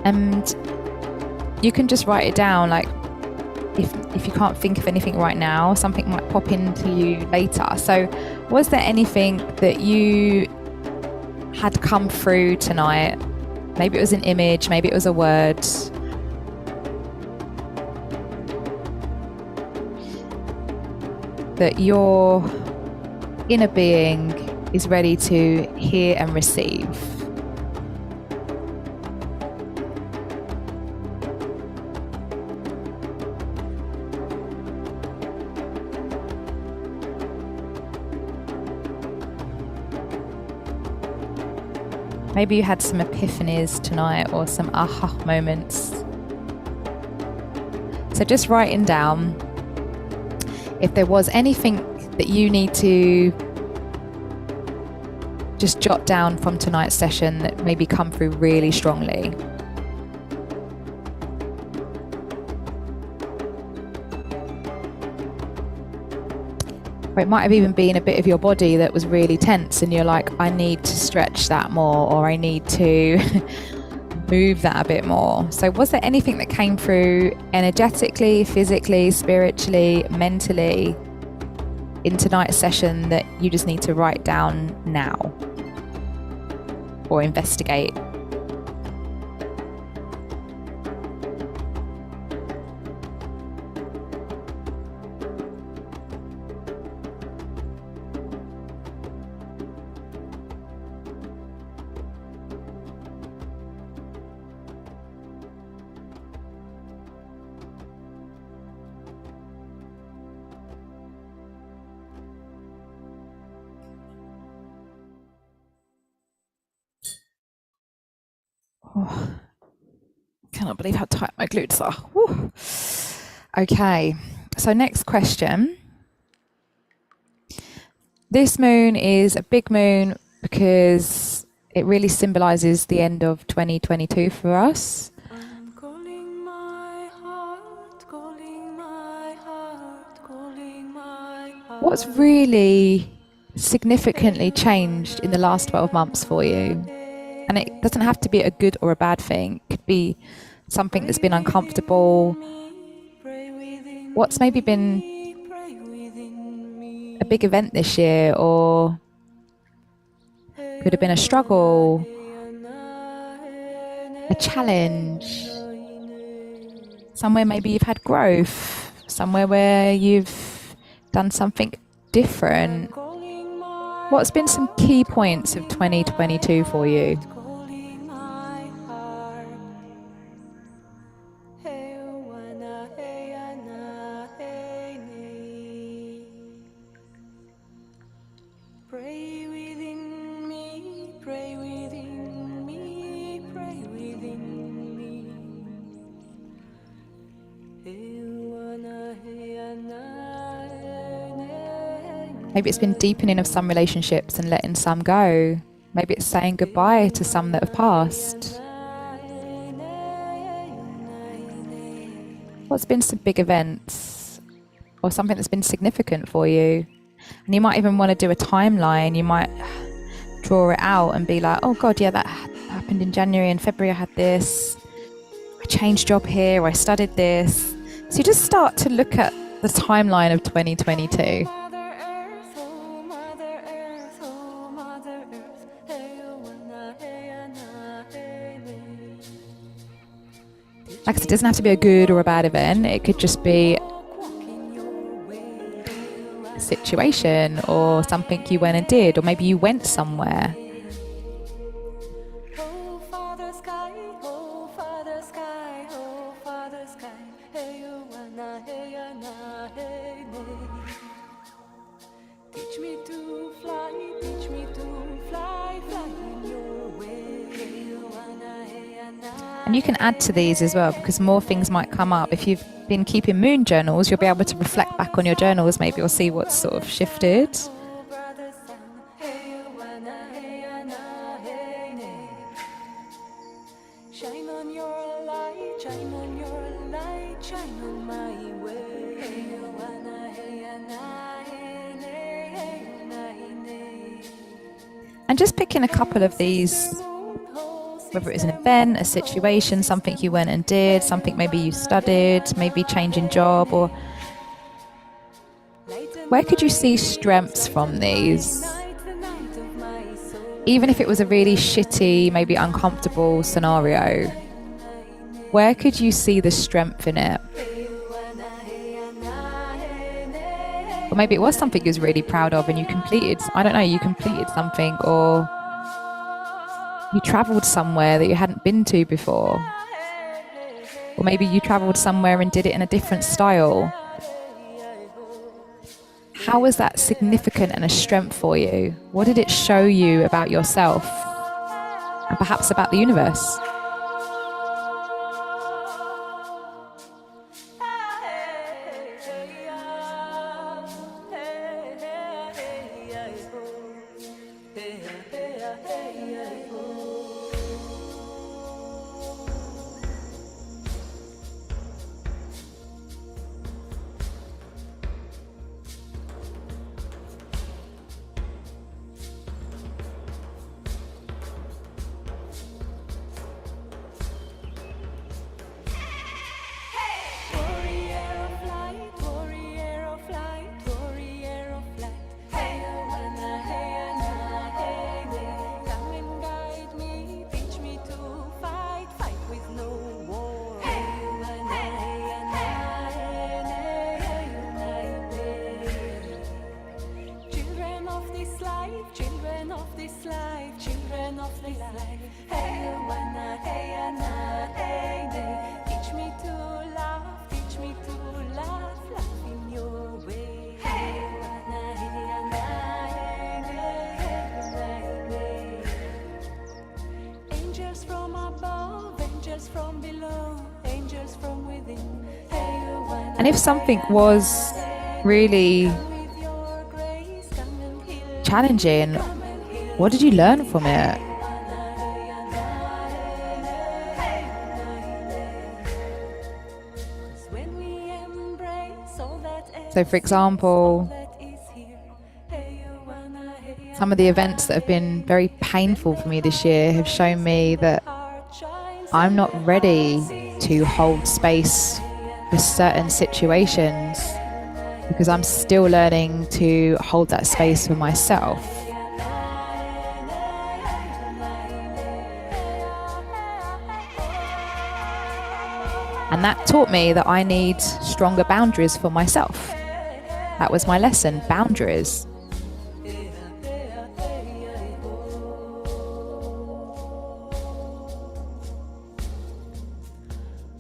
And you can just write it down, like, if you can't think of anything right now, something might pop into you later. So was there anything that you had come through tonight? Maybe it was an image, maybe it was a word, that your inner being is ready to hear and receive. Maybe you had some epiphanies tonight, or some aha moments. So just writing down if there was anything that you need to just jot down from tonight's session that maybe come through really strongly. Or it might have even been a bit of your body that was really tense and you're like, I need to stretch that more, or I need to move that a bit more. So was there anything that came through energetically, physically, spiritually, mentally in tonight's session that you just need to write down now or investigate? Oh, cannot believe how tight my glutes are. Whew. Okay, so next question. This moon is a big moon because it really symbolizes the end of 2022 for us. I'm calling my heart, calling my heart, calling my heart. What's really significantly changed in the last 12 months for you? And it doesn't have to be a good or a bad thing. It could be something that's been uncomfortable. What's maybe been a big event this year, or could have been a struggle, a challenge, somewhere maybe you've had growth, somewhere where you've done something different. What's been some key points of 2022 for you? Pray within me, pray within me, pray within me. Maybe it's been deepening of some relationships and letting some go. Maybe it's saying goodbye to some that have passed. What's been some big events or something that's been significant for you? And you might even want to do a timeline. You might draw it out and be like, oh God, yeah, that happened in January and February. I had this. I changed job here. I studied this. So you just start to look at the timeline of 2022. Like I said, it doesn't have to be a good or a bad event. It could just be a situation or something you went and did, or maybe you went somewhere. Oh Father Sky, oh Father Sky, oh Father Sky, hey you wanna hey na hey nay. Teach me to fly, fly in your way. Hey you wanna hey na. And you can add to these as well, because more things might come up. If you've been keeping moon journals, you'll be able to reflect back on your journals maybe, or see what's sort of shifted. Shine on your light, shine on your light, shine on my way. Hey, you wanna, hey, na, hey, nay, hey, na, nay. And just picking a couple of these, whether it's an event, a situation, something you went and did, something maybe you studied, maybe changing job, or where could you see strengths from these? Even if it was a really shitty, maybe uncomfortable scenario, where could you see the strength in it? Or maybe it was something you was really proud of and you completed, I don't know, you completed something, or you travelled somewhere that you hadn't been to before. Or maybe you travelled somewhere and did it in a different style. How was that significant and a strength for you? What did it show you about yourself and perhaps about the universe? And if something was really challenging, what did you learn from it? So, for example, some of the events that have been very painful for me this year have shown me that I'm not ready to hold space for certain situations because I'm still learning to hold that space for myself. And that taught me that I need stronger boundaries for myself. That was my lesson, boundaries.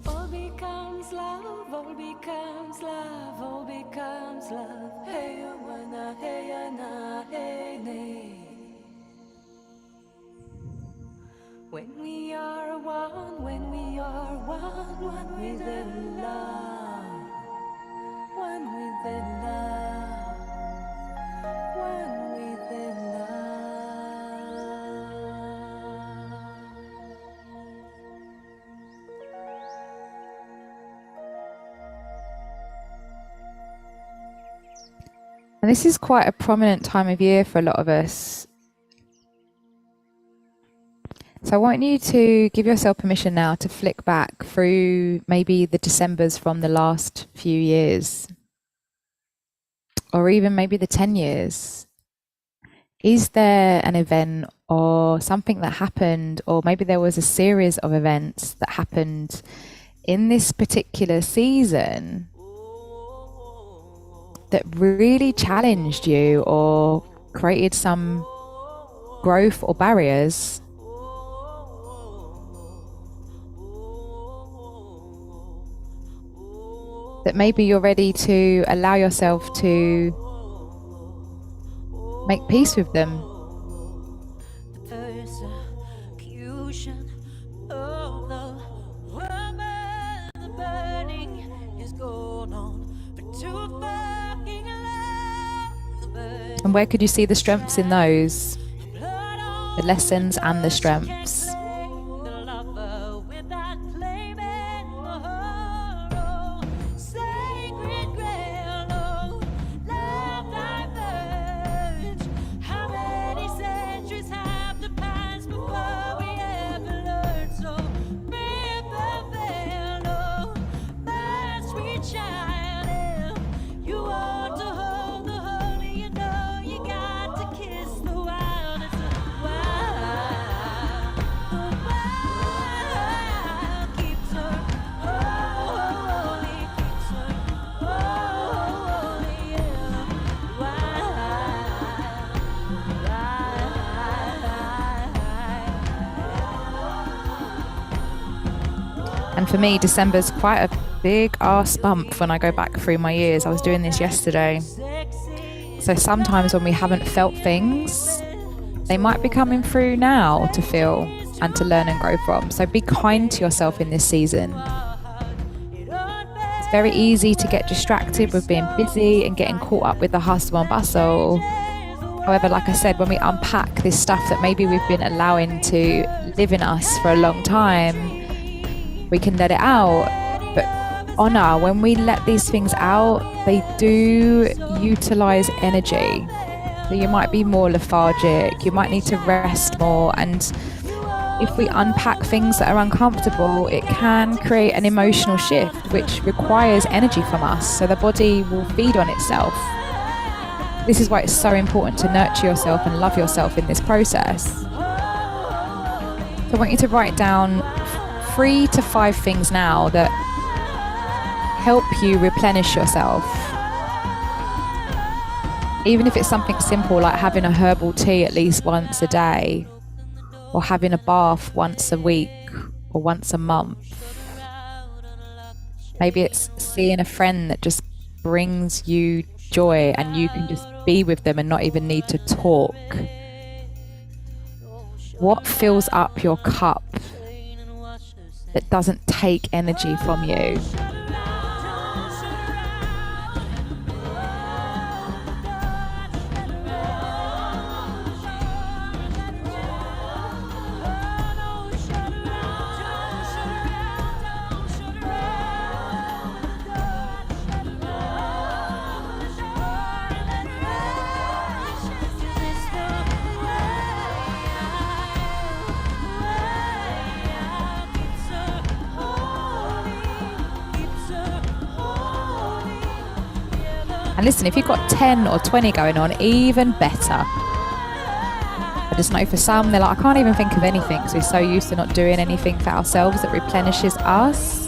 All becomes love, all becomes love, all becomes love. Hey, you wanna, hey, ya, na, hey, nay. When we are one, when we are one with the love, one with the love, one with the love. And this is quite a prominent time of year for a lot of us. So I want you to give yourself permission now to flick back through maybe the Decembers from the last few years, or even maybe the 10 years. Is there an event or something that happened, or maybe there was a series of events that happened in this particular season that really challenged you or created some growth or barriers? That maybe you're ready to allow yourself to make peace with them. The persecution of the woman, the burning is going on for too fucking long. And where could you see the strengths in those? The lessons and the strengths. And for me, December's quite a big ass bump when I go back through my years. I was doing this yesterday. So sometimes when we haven't felt things, they might be coming through now to feel and to learn and grow from. So be kind to yourself in this season. It's very easy to get distracted with being busy and getting caught up with the hustle and bustle. However, like I said, when we unpack this stuff that maybe we've been allowing to live in us for a long time, we can let it out. But honor, when we let these things out, they do utilize energy. So you might be more lethargic, you might need to rest more. And if we unpack things that are uncomfortable, it can create an emotional shift, which requires energy from us. So the body will feed on itself. This is why it's so important to nurture yourself and love yourself in this process. So I want you to write down 3 to 5 things now that help you replenish yourself. Even if it's something simple like having a herbal tea at least once a day, or having a bath once a week or once a month. Maybe it's seeing a friend that just brings you joy and you can just be with them and not even need to talk. What fills up your cup that doesn't take energy from you? And listen, if you've got 10 or 20 going on, even better. I just know for some, they're like, I can't even think of anything because we're so used to not doing anything for ourselves that replenishes us.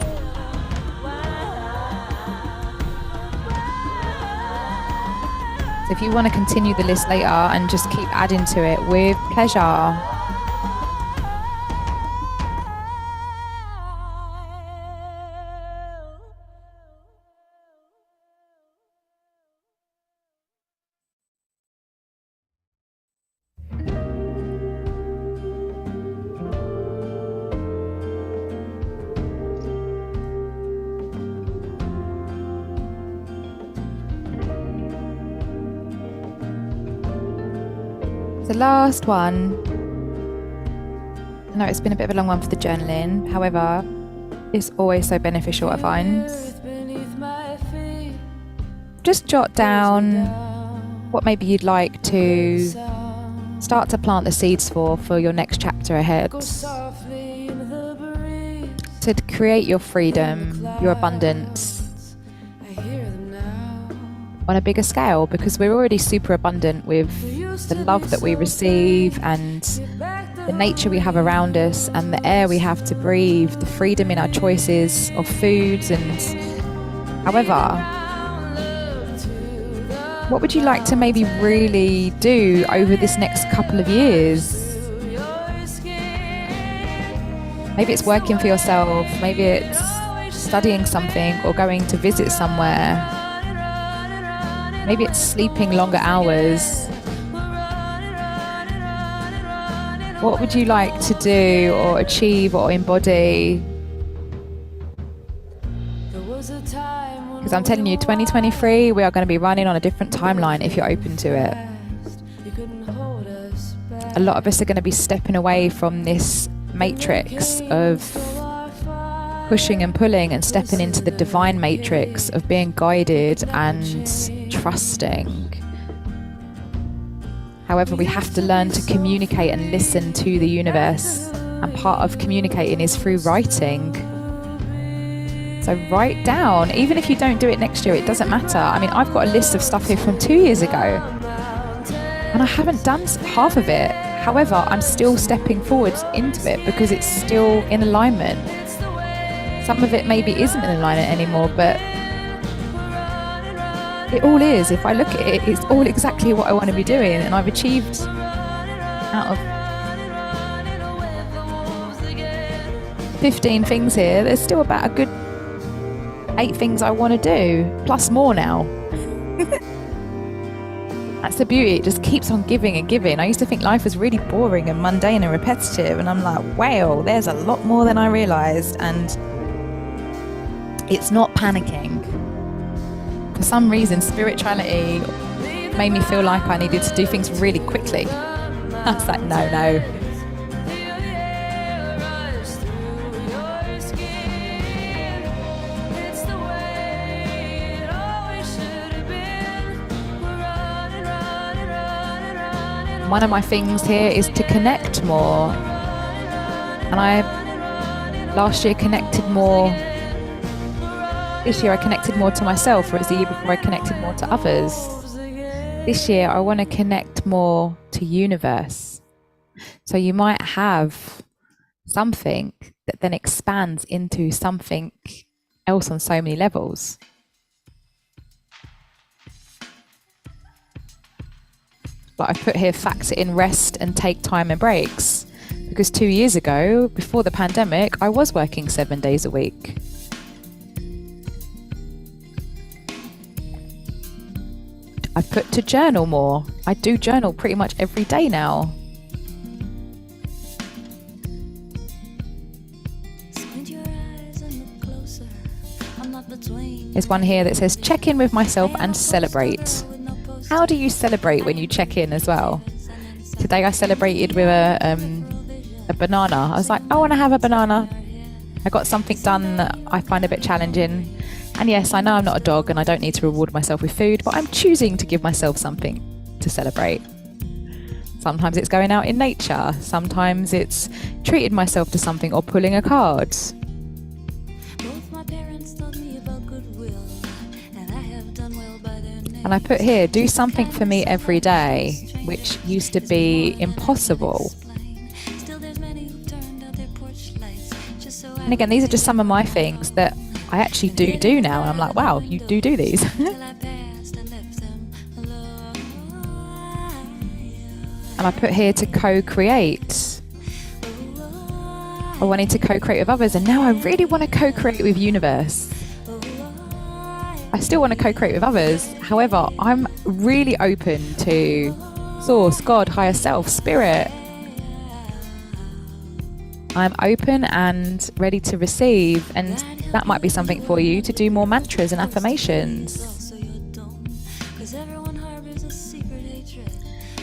So if you want to continue the list later and just keep adding to it with pleasure. The last one, I know it's been a bit of a long one for the journaling, however, it's always so beneficial, I find. Just jot down what maybe you'd like to start to plant the seeds for your next chapter ahead. To create your freedom, your abundance on a bigger scale, because we're already super abundant with the love that we receive and the nature we have around us and the air we have to breathe, the freedom in our choices of foods. And however, what would you like to maybe really do over this next couple of years? Maybe it's working for yourself, maybe it's studying something or going to visit somewhere. Maybe it's sleeping longer hours. What would you like to do or achieve or embody? Because I'm telling you, 2023, we are going to be running on a different timeline if you're open to it. A lot of us are going to be stepping away from this matrix of pushing and pulling and stepping into the divine matrix of being guided and trusting. However, we have to learn to communicate and listen to the universe, and part of communicating is through writing. So write down, even if you don't do it next year, it doesn't matter. I mean, I've got a list of stuff here from 2 years ago and I haven't done half of it. However, I'm still stepping forward into it because it's still in alignment. Some of it maybe isn't in alignment anymore, but it all is. If I look at it, it's all exactly what I want to be doing, and I've achieved out of 15 things here, there's still about a good 8 things I want to do, plus more now. That's the beauty, it just keeps on giving and giving. I used to think life was really boring and mundane and repetitive, and I'm like, wow, there's a lot more than I realised, and it's not panicking. For some reason, spirituality made me feel like I needed to do things really quickly. I was like, no. One of my things here is to connect more. And I last year connected more. This year I connected more to myself, whereas the year before I connected more to others. This year I want to connect more to universe. So you might have something that then expands into something else on so many levels. But I put here, factor in rest and take time and breaks. Because 2 years ago, before the pandemic, I was working 7 days a week. I've put to journal more. I do journal pretty much every day now. There's one here that says, check in with myself and celebrate. How do you celebrate when you check in as well? Today I celebrated with a banana. I was like, I want to have a banana. I got something done that I find a bit challenging. And yes, I know I'm not a dog and I don't need to reward myself with food, but I'm choosing to give myself something to celebrate. Sometimes it's going out in nature. Sometimes it's treating myself to something or pulling a card. And I put here, do something for me every day, which used to be impossible. And again, these are just some of my things that I actually do now. And I'm like, wow, you do these. And I put here to co-create. I wanted to co-create with others, and now I really want to co-create with universe. I still want to co-create with others. However, I'm really open to source, God, higher self, spirit. I'm open and ready to receive, and that might be something for you to do more mantras and affirmations.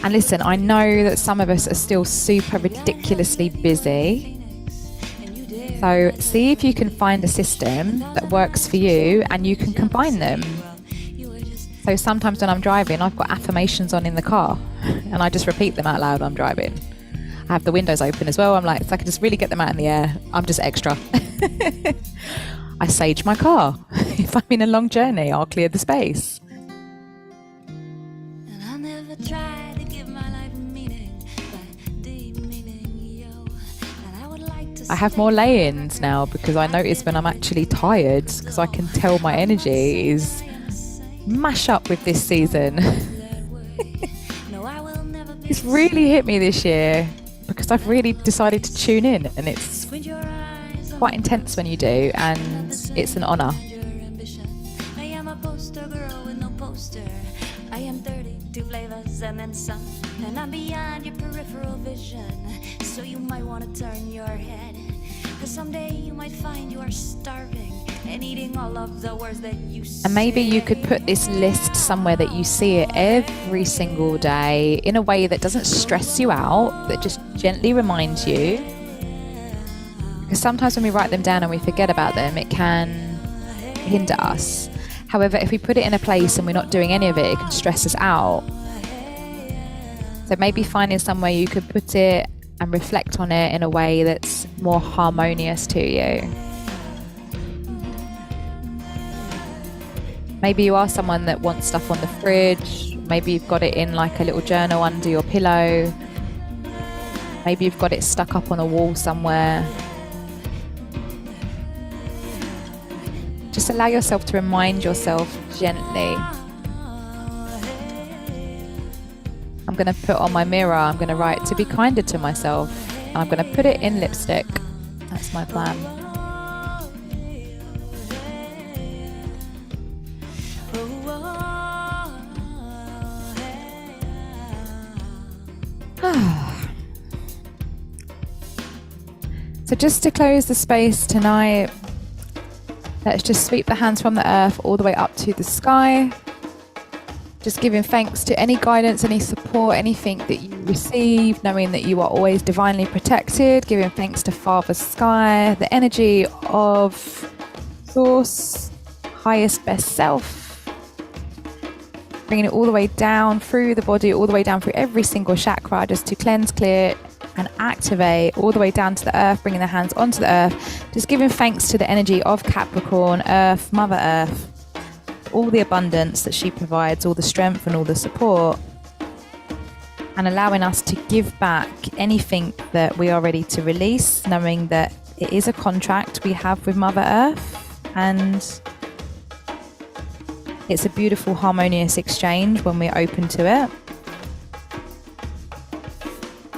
And listen, I know that some of us are still super ridiculously busy. So see if you can find a system that works for you and you can combine them. So sometimes when I'm driving, I've got affirmations on in the car and I just repeat them out loud when I'm driving. I have the windows open as well. I'm like, so I can just really get them out in the air. I'm just extra. I sage my car. If I'm in a long journey, I'll clear the space. And I never tried to give my life meaning, but deep meaning, yo. And I would like to I have more lay-ins now because I notice when I'm actually tired, because I can tell my energy is mash up with this season. It's really hit me this year because I've really decided to tune in, and it's quite intense when you do, and it's an honor. I am a poster girl with no poster. I am 32 flavors and then some, and I'm beyond your peripheral vision. So you might want to turn your head, cause someday you might find you are starving and eating all of the words that you say. And maybe you could put this list somewhere that you see it every single day in a way that doesn't stress you out, that just gently reminds you. Because sometimes when we write them down and we forget about them, it can hinder us. However, if we put it in a place and we're not doing any of it, it can stress us out. So maybe finding somewhere you could put it and reflect on it in a way that's more harmonious to you. Maybe you are someone that wants stuff on the fridge. Maybe you've got it in like a little journal under your pillow. Maybe you've got it stuck up on a wall somewhere. Just allow yourself to remind yourself gently. I'm going to put on my mirror, I'm going to write to be kinder to myself. And I'm going to put it in lipstick. That's my plan. So just to close the space tonight, let's just sweep the hands from the earth all the way up to the sky. Just giving thanks to any guidance, any support, anything that you receive, knowing that you are always divinely protected, giving thanks to Father Sky, the energy of Source, highest best self, bringing it all the way down through the body, all the way down through every single chakra, just to cleanse, clear, and activate all the way down to the earth, bringing the hands onto the earth, just giving thanks to the energy of Capricorn, Earth, Mother Earth, all the abundance that she provides, all the strength and all the support, and allowing us to give back anything that we are ready to release, knowing that it is a contract we have with Mother Earth, and it's a beautiful, harmonious exchange when we're open to it.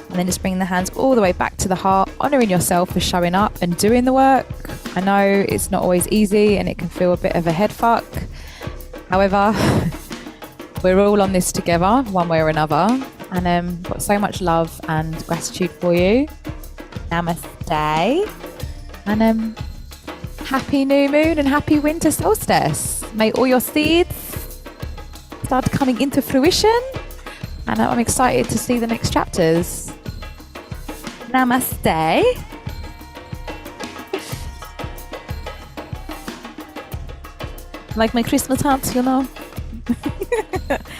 And then just bringing the hands all the way back to the heart, honouring yourself for showing up and doing the work. I know it's not always easy and it can feel a bit of a head fuck. However, we're all on this together, one way or another. And got so much love and gratitude for you. Namaste. And happy new moon and happy winter solstice. May all your seeds start coming into fruition. And I'm excited to see the next chapters. Namaste. Like my Christmas hats, you know.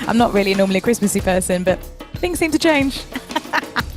I'm not really normally a Christmassy person, but things seem to change.